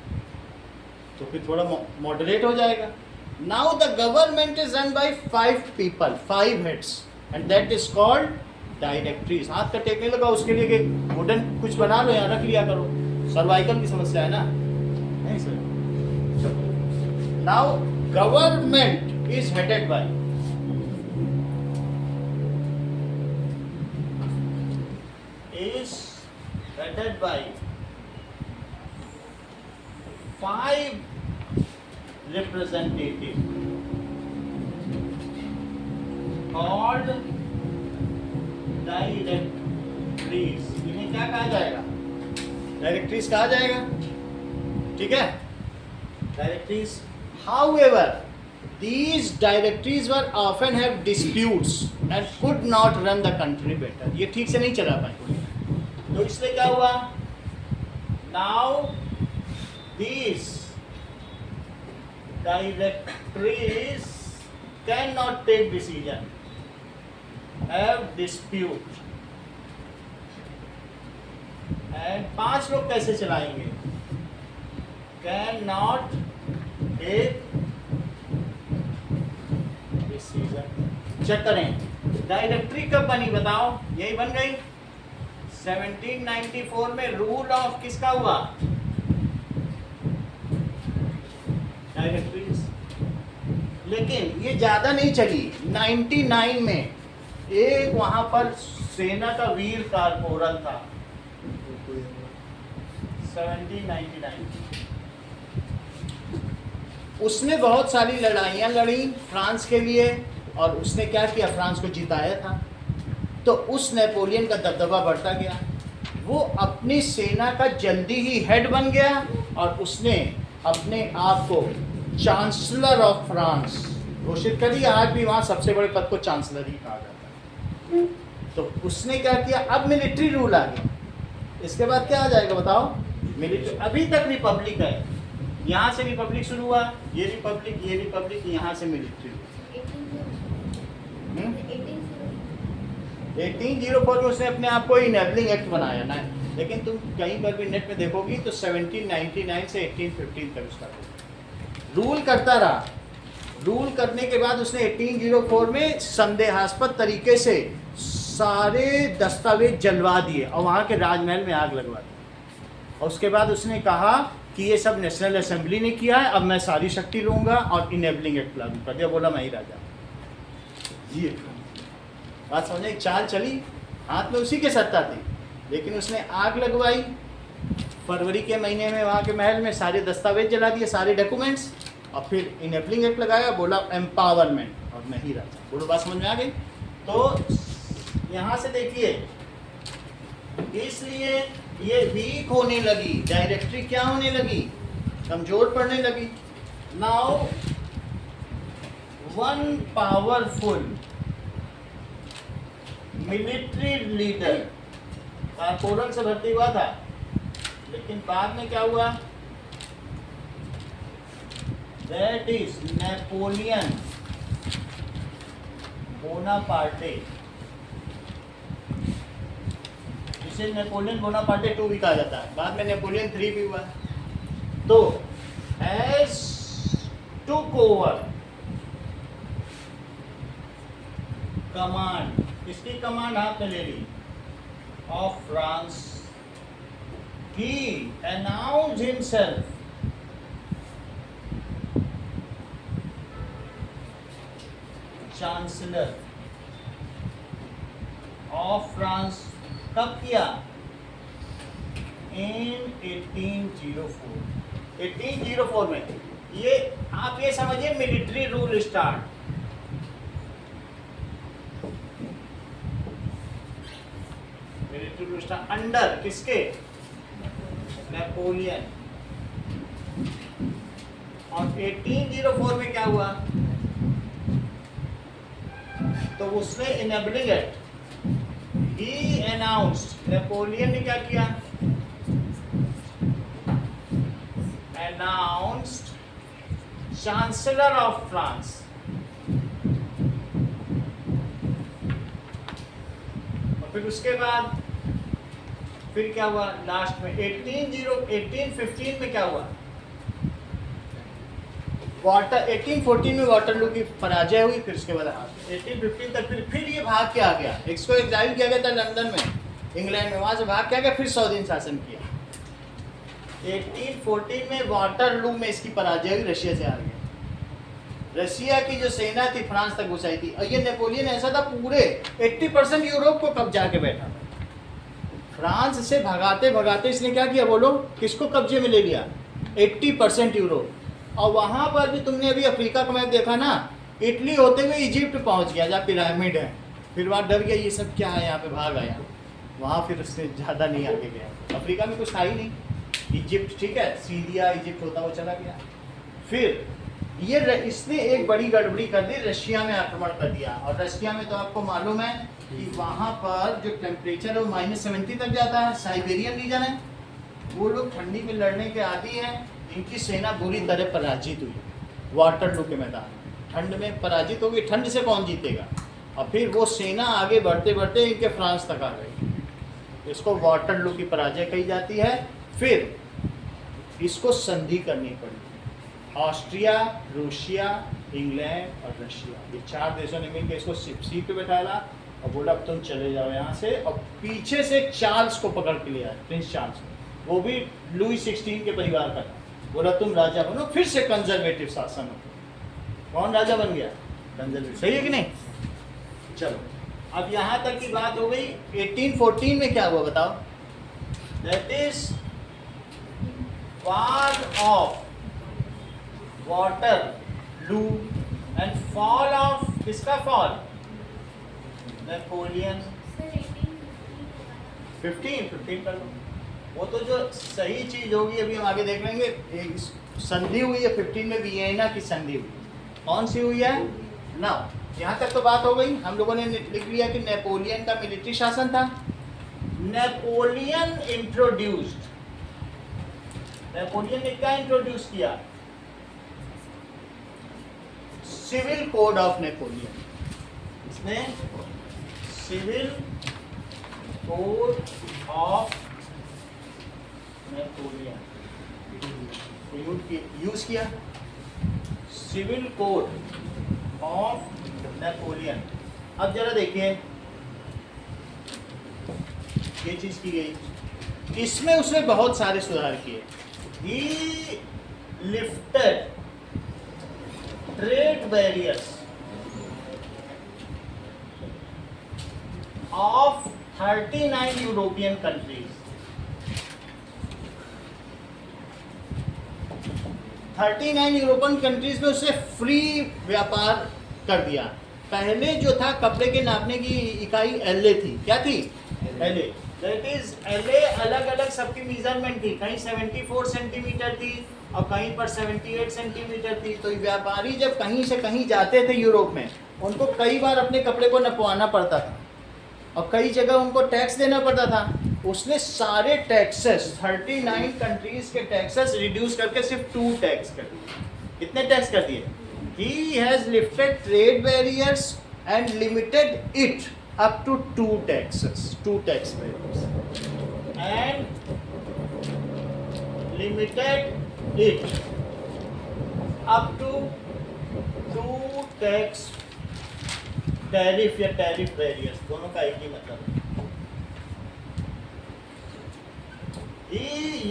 तो फिर थोड़ा मॉडरेट हो जाएगा। Now the government is run by 5 people, 5 heads, and that is called directories. हाथ का टेकने लगा उसके लिए कि वुडन कुछ बना लो, यहाँ रख लिया करो, सर्वाइकल की समस्या है ना, नहीं sir. Now government is headed by headed by 5 representatives called directories. इन्हें क्या कहा जाएगा, डायरेक्टरीज कहा जाएगा, ठीक है, directories. However, these directories were often have disputes and could not run the country better। ये ठीक से नहीं चला पाए, तो इसलिए क्या हुआ, now these directories cannot take decision, have dispute, and 5 लोग कैसे चलाएंगे, cannot take decision। चेक करें डायरेक्टरी कब बनी, बताओ, यही बन गई 1794 में। रूल ऑफ किसका हुआ, डायरेक्टरीज। लेकिन ये ज्यादा नहीं चली। 99 में एक वहां पर सेना का वीर कारपोरल था, 1799, उसने बहुत सारी लड़ाइयाँ लड़ी फ्रांस के लिए, और उसने क्या किया, फ्रांस को जिताया था। तो उस नेपोलियन का दबदबा बढ़ता गया, वो अपनी सेना का जल्दी ही हेड बन गया, और उसने अपने आप को चांसलर ऑफ फ्रांस घोषित कर दिया। आज भी वहाँ सबसे बड़े पद को चांसलर ही कहा जाता है। तो उसने क्या किया, अब मिलिट्री रूल आ गया। इसके बाद क्या आ जाएगा बताओ, मिलिट्री। अभी तक रिपब्लिक है, यहाँ से रिपब्लिक शुरू हुआ, ये रिपब्लिक, ये रिपब्लिक, यहाँ से मिलिट्री। 1804 में उसने अपने आप को इनेबलिंग एक्ट बनाया ना, लेकिन तुम कहीं पर भी नेट में देखोगी तो 1799 से 1815 तक उसका रूल करता रहा। रूल करने के बाद उसने 1804 में संदेहास्पद तरीके से सारे दस्तावेज जलवा दिए और वहाँ के राजमहल में आग लगवा दी। और उसके बाद उसने कहा कि ये सब नेशनल असेंबली ने किया है, अब मैं सारी शक्ति लूँगा और इनेबलिंग एक्ट लागू कर दिया। बोला मैं ही राजा। ये बात समझे, एक चाल चली, हाथ में उसी के सत्ता थी, लेकिन उसने आग लगवाई। फरवरी के महीने में वहाँ के महल में सारे दस्तावेज जला दिए, सारे डॉक्यूमेंट्स, और फिर इनेबलिंग एक्ट लगाया, बोला एम्पावरमेंट, और मैं ही राजा। बोलो बात समझ में आ गई। तो यहाँ से देखिए, इसलिए ये वीक होने लगी, डायरेक्टरी क्या होने लगी, कमजोर पड़ने लगी। Now one powerful military leader Poland से भर्ती हुआ था, लेकिन बाद में क्या हुआ? दैट इज नेपोलियन बोनापार्टे, जिसे नेपोलियन बोनापार्टे 2 भी कहा जाता है। बाद में नेपोलियन 3 भी हुआ। तो हैज टुक ओवर कमांड, किसकी कमांड हाथ में ले ली? Of France. He announced himself chancellor of France. कब किया? इन 1804। 1804 में ये आप ये समझिए military rule start. Military rule start under किसके? नेपोलियन। और 1804 में क्या हुआ? तो उसने इनेबलिंग एक्ट ही अनाउंस्ड, नेपोलियन ने क्या किया? Announced chancellor of France. और फिर उसके बाद फिर क्या हुआ? लास्ट में 1815 में क्या हुआ? वाटर 1814 में वाटरलू की पराजय हुई। फिर उसके बाद 1815 तक फिर ये भाग के आ गया। इसको एग्जाइल किया गया था लंदन में, इंग्लैंड में, वहां से भाग के आ गया, फिर 100 दिन शासन किया। 1814 में वाटरलू में इसकी पराजय हुई, रशिया से हार गया। रशिया की जो सेना थी फ्रांस तक घुसाई थी। और ये नेपोलियन ऐसा था पूरे 80% यूरोप को कब्जा के बैठा था। फ्रांस से भगाते भगाते इसने क्या किया बोलो? किसको कब्जे में ले लिया? 80% यूरोप। और वहां पर भी तुमने अभी अफ्रीका का मैप देखा ना, इटली होते हुए इजिप्ट पहुंच गया जहाँ पिरामिड है। फिर वहाँ डर गया, ये सब क्या है, यहाँ पे भाग आया। वहाँ फिर उसने ज़्यादा नहीं आगे गया। अफ्रीका में कुछ था ही नहीं। इजिप्ट ठीक है, सीरिया इजिप्ट होता हुआ चला गया। फिर ये इसने एक बड़ी गड़बड़ी कर दी, रशिया में आक्रमण कर दिया। और रशिया में तो आपको मालूम है कि वहाँ पर जो टेम्परेचर है वो -70 तक जाता है। साइबेरियन रीजन है, वो लोग ठंडी में लड़ने के आदी हैं। इनकी सेना बुरी तरह पराजित हुई वाटरलू के मैदान में। ठंड में पराजित होगी, ठंड से कौन जीतेगा? और फिर वो सेना आगे बढ़ते बढ़ते इनके फ्रांस तक आ गई। इसको वाटरलू की पराजय कही जाती है। फिर इसको संधि करनी पड़ी। ऑस्ट्रिया, रूसिया, इंग्लैंड और रशिया, ये 4 देशों ने मिलकर इसको सीट पे बैठाया और बोला अब तुम चले जाओ यहाँ से। और पीछे से चार्ल्स को पकड़ के लिया, प्रिंस चार्ल्स, वो भी लुई 16 के परिवार का था। बोला तुम राजा बनो, फिर से कंजर्वेटिव शासन हो। कौन राजा बन गया? कंजर्वेटिव। सही है कि नहीं? चलो अब यहाँ तक की बात हो गई। 1814 में क्या हुआ बताओ? That is war of Waterloo and fall of, किसका फॉल? नेपोलियन। 15 कर लो। वो तो जो सही चीज होगी अभी हम आगे देख लेंगे। एक संधि हुई है 15 में, वियना की संधि हुई। कौन सी हुई है ना? यहाँ तक तो बात हो गई। हम लोगों ने लिख लिया कि नेपोलियन का मिलिट्री शासन था। नेपोलियन इंट्रोड्यूस्ड, नेपोलियन ने क्या इंट्रोड्यूस किया? Civil code of Napoleon. इसने civil code of Napoleon use किया। Civil code of Napoleon. अब जरा देखिए, ये चीज की गई, इसमें उसने बहुत सारे सुधार किए। ही lifted trade barriers of 39 European countries. 39 European countries में उसने फ्री व्यापार कर दिया। पहले जो था कपड़े के नापने की इकाई एलए थी। क्या थी? एलए। दैट इज एलए अलग अलग सबकी मेजरमेंट थी। कहीं 74 सेंटीमीटर थी और कहीं पर 78 सेंटीमीटर थी। तो व्यापारी जब कहीं से कहीं जाते थे यूरोप में, उनको कई बार अपने कपड़े को नपवाना पड़ता था। और कई जगह उनको टैक्स देना पड़ता था। उसने सारे टैक्सेस 39 कंट्रीज के टैक्सेस रिड्यूस करके सिर्फ 2 टैक्स कर दिए। कितने टैक्स कर दिए? He has lifted trade barriers and limited it up to 2 taxes, 2 tax barriers and limited it up to 2 tax tariff या टैरिफ बैरियर्स, दोनों का एक ही मतलब है।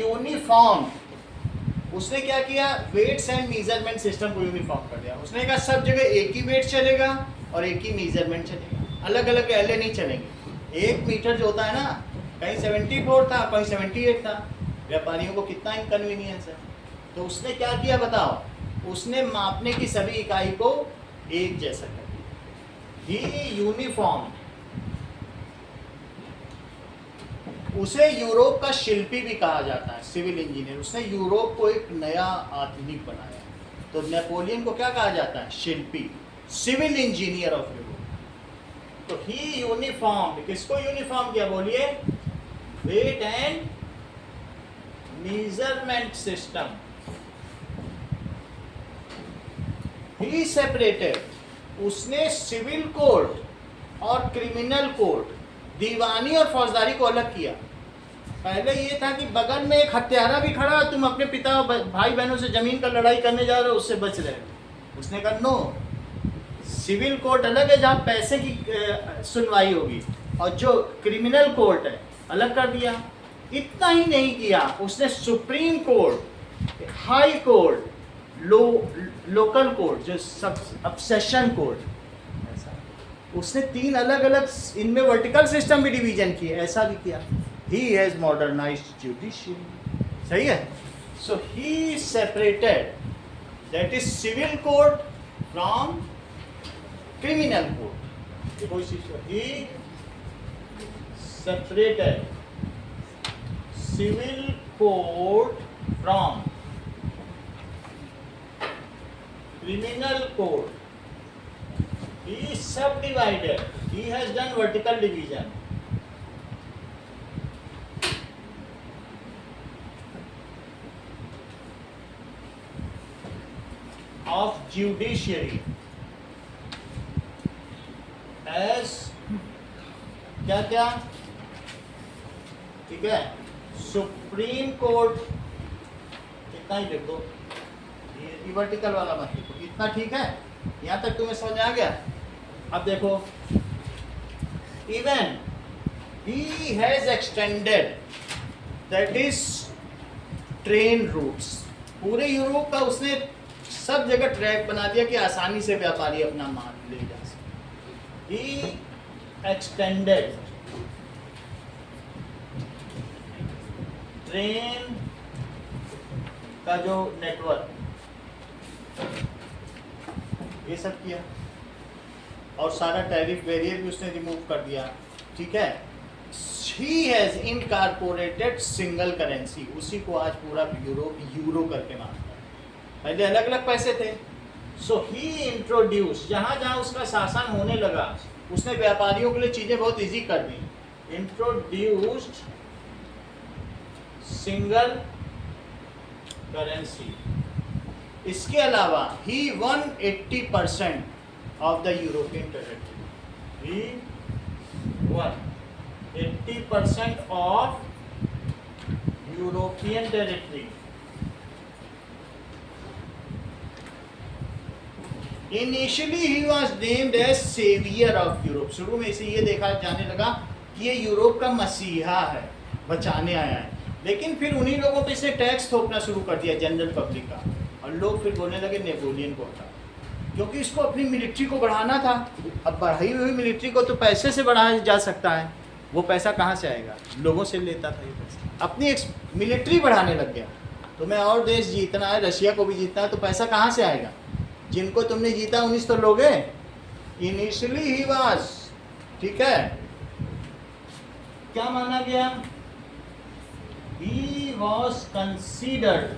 यूनिफॉर्म, उसने क्या किया? वेट्स एंड मेजरमेंट सिस्टम को यूनिफॉर्म कर दिया। उसने कहा सब जगह एक ही वेट चलेगा और एक ही मेजरमेंट चलेगा, अलग अलग एले नहीं चलेंगे। 1 मीटर जो होता है ना, कहीं 74 था, कहीं 78 था। व्यापारियों को कितना इनकन्वीनियंस है। तो उसने क्या किया बताओ? उसने मापने की सभी इकाई को एक जैसा कर दिया। ही यूनिफॉर्म। उसे यूरोप का शिल्पी भी कहा जाता है, सिविल इंजीनियर। उसने यूरोप को एक नया आधुनिक बनाया। तो नेपोलियन को क्या कहा जाता है? शिल्पी, सिविल इंजीनियर ऑफ यूरोप। तो ही यूनिफॉर्म, किसको यूनिफॉर्म किया बोलिए? Weight and measurement system. He separated, उसने सिविल कोड और क्रिमिनल कोड, दीवानी और फौजदारी को अलग किया। पहले ये था कि बगल में एक हत्यारा भी खड़ा है, तुम अपने पिता और भाई बहनों से जमीन का लड़ाई करने जा रहे हो, उससे बच रहे हो। उसने कहा नो, सिविल कोर्ट अलग है जहाँ पैसे की सुनवाई होगी, और जो क्रिमिनल कोर्ट है अलग कर दिया। इतना ही नहीं किया, उसने supreme court, high court, local court, जो सब अब्सेशन कोर्ट, उसने 3 अलग अलग इनमें वर्टिकल सिस्टम भी डिवीजन किए, ऐसा भी किया। ही हैज मॉडर्नाइज्ड जुडिशियरी, सही है। So he separated, that is civil court from criminal court. He separated civil court from criminal code. He is subdivided. He has done vertical division. Of judiciary as क्या क्या? ठीक है, सुप्रीम कोर्ट, इतना ही लिख दो, ये वर्टिकल वाला मत लिखो, इतना ठीक है। यहाँ तक तुम्हें समझ आ गया? अब देखो, even he has extended, that is train routes. पूरे यूरोप का उसने सब जगह ट्रैक बना दिया कि आसानी से व्यापारी अपना माल ले जा सके। ही एक्सटेंडेड ट्रेन का जो नेटवर्क, ये सब किया, और सारा टैरिफ बैरियर भी उसने रिमूव कर दिया। ठीक है। He has incorporated single currency, उसी को आज पूरा यूरोप यूरो करके मानता है। पहले अलग अलग पैसे थे। सो ही इंट्रोड्यूस, जहाँ जहाँ उसका शासन होने लगा, उसने व्यापारियों के लिए चीज़ें बहुत इजी कर दी। Introduced single currency. इसके अलावा he won 80% of the European territory. He won 80% of European territory. Initially he was named as saviour of Europe. शुरू में इसे ये देखा जाने लगा कि ये यूरोप का मसीहा है, बचाने आया है। लेकिन फिर उन्हीं लोगों पे से टैक्स थोपना शुरू कर दिया, जनरल पब्लिक का, और लोग फिर बोलने लगे नेपोलियन को हटा, क्योंकि इसको अपनी मिलिट्री को बढ़ाना था। अब बढ़ाई हुई मिलिट्री को तो पैसे से बढ़ाया जा सकता है, वो पैसा कहाँ से आएगा? लोगों से लेता था ये पैसा। अपनी एक मिलिट्री बढ़ाने लग गया। तुम्हें और देश जीतना है, रशिया को भी जीतना है, तो पैसा कहाँ से आएगा? जिनको तुमने जीता उन्हीं तो लोग हैं। इनिशियली ही वाज, ठीक है, क्या माना गया? He was considered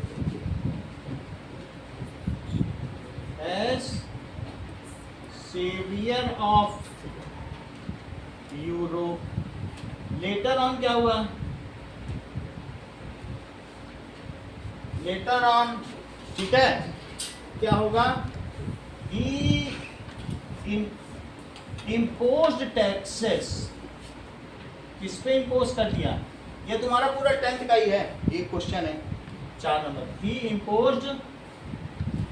as savior of Europe. Later on क्या हुआ? लेटर ऑन, ठीक है, क्या होगा? ही इम्पोज्ड टैक्सेस, किस पे इम्पोज कर दिया? ये तुम्हारा पूरा 10th का ही है, एक क्वेश्चन है 4 number. He imposed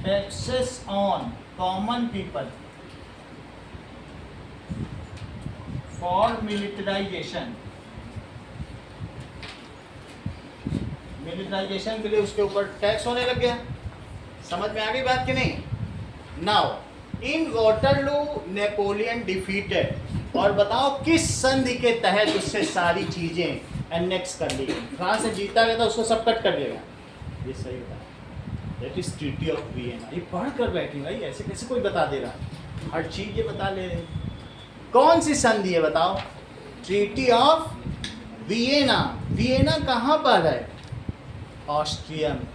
taxes on common people for militarisation. Militarisation के लिए उसके ऊपर टैक्स होने लग गया। समझ में आ गई बात कि नहीं? Now in Waterloo Napoleon defeated, और बताओ किस संधि के तहत उससे सारी चीजें एनेक्स कर ली गई? फ्रांस से जीता गया था, उसको सब कट कर देगा। ये सही बताया, that is treaty of Vienna. ये पढ़ कर बैठी भाई, ऐसे कैसे कोई बता दे रहा? हर चीज ये बता ले रहे। कौन सी संधि है बताओ? Treaty of Vienna. वियना कहाँ पर है? ऑस्ट्रिया में।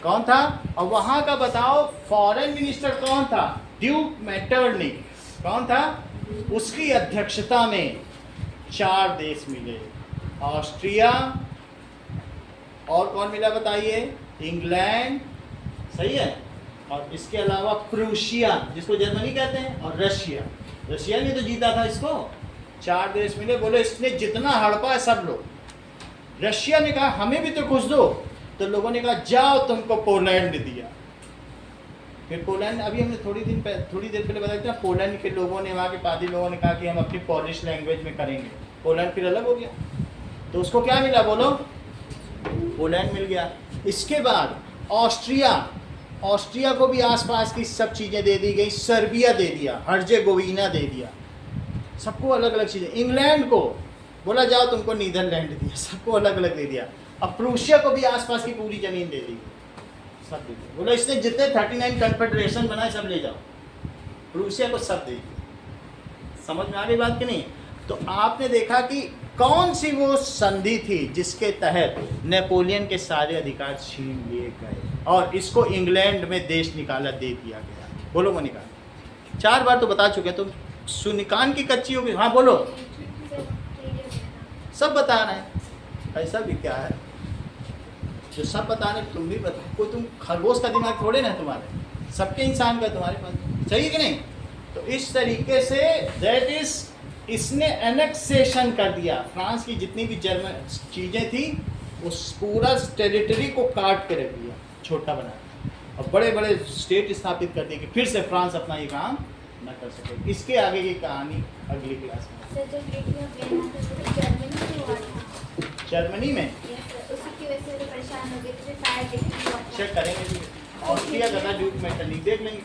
कौन था? और वहां का बताओ फॉरेन मिनिस्टर कौन था? Duke Metternich. कौन था? उसकी अध्यक्षता में 4 देश मिले, ऑस्ट्रिया, और कौन मिला बताइए? इंग्लैंड, सही है, और इसके अलावा प्रूशिया जिसको जर्मनी कहते हैं, और रशिया। रशिया ने तो जीता था इसको। 4 देश मिले, बोले इसने जितना हड़पा है सब लो। रशिया ने कहा हमें भी तो कुछ दो, तो लोगों ने कहा जाओ तुमको पोलैंड दिया। फिर पोलैंड, अभी हमने थोड़ी देर पहले बताया था, पोलैंड के लोगों ने, वहाँ के पादी लोगों ने कहा कि हम अपनी पॉलिश लैंग्वेज में करेंगे। पोलैंड फिर अलग हो गया, तो उसको क्या मिला बोलो? पोलैंड मिल गया। इसके बाद ऑस्ट्रिया, ऑस्ट्रिया को भी आसपास की सब चीज़ें दे दी गई। सर्बिया दे दिया, हर्जेगोविना दे दिया, सबको अलग अलग चीज़ें। इंग्लैंड को बोला जाओ तुमको नीदरलैंड दिया, सबको अलग अलग दे दिया। अब प्रूशिया को भी आसपास की पूरी ज़मीन दे दी, सब दे दिया। बोला इसने जितने 39 कन्फेडरेशन बनाए सब ले जाओ, प्रूशिया को सब दे दिया। समझ में आ रही बात कि नहीं? तो आपने देखा कि कौन सी वो संधि थी जिसके तहत नेपोलियन के सारे अधिकार छीन लिए गए और इसको इंग्लैंड में देश निकाला दे दिया गया। बोलो वो निकाल। 4 बार तो बता चुके, तुम सुनिकान की कच्ची होगी। हाँ बोलो, सब बता रहे हैं। ऐसा भी क्या है जो सब बता रहे तुम भी बता? कोई तुम खरगोश का दिमाग थोड़े ना तुम्हारे, सबके इंसान का तुम्हारे पास, सही कि नहीं? तो इस तरीके से दैट इज, इसने एनेक्सेशन कर दिया। फ्रांस की जितनी भी जर्मन चीज़ें थी उस पूरा टेरिटरी को काट के रख दिया, छोटा बना दिया, और बड़े बड़े स्टेट स्थापित कर दिए कि फिर से फ्रांस अपना ये काम न कर सके। इसके आगे की कहानी अगली क्लास में। सर जो ट्रीटी ऑफ वियना था वो जर्मनी में हुआ था। जर्मनी में यस सर, उसी की वजह से वो परेशान हो गए थे, फायर डिक्री हुआ था। चेक करेंगे। ऑस्ट्रिया का था ड्यूक मेटरनिक, देख लेंगे।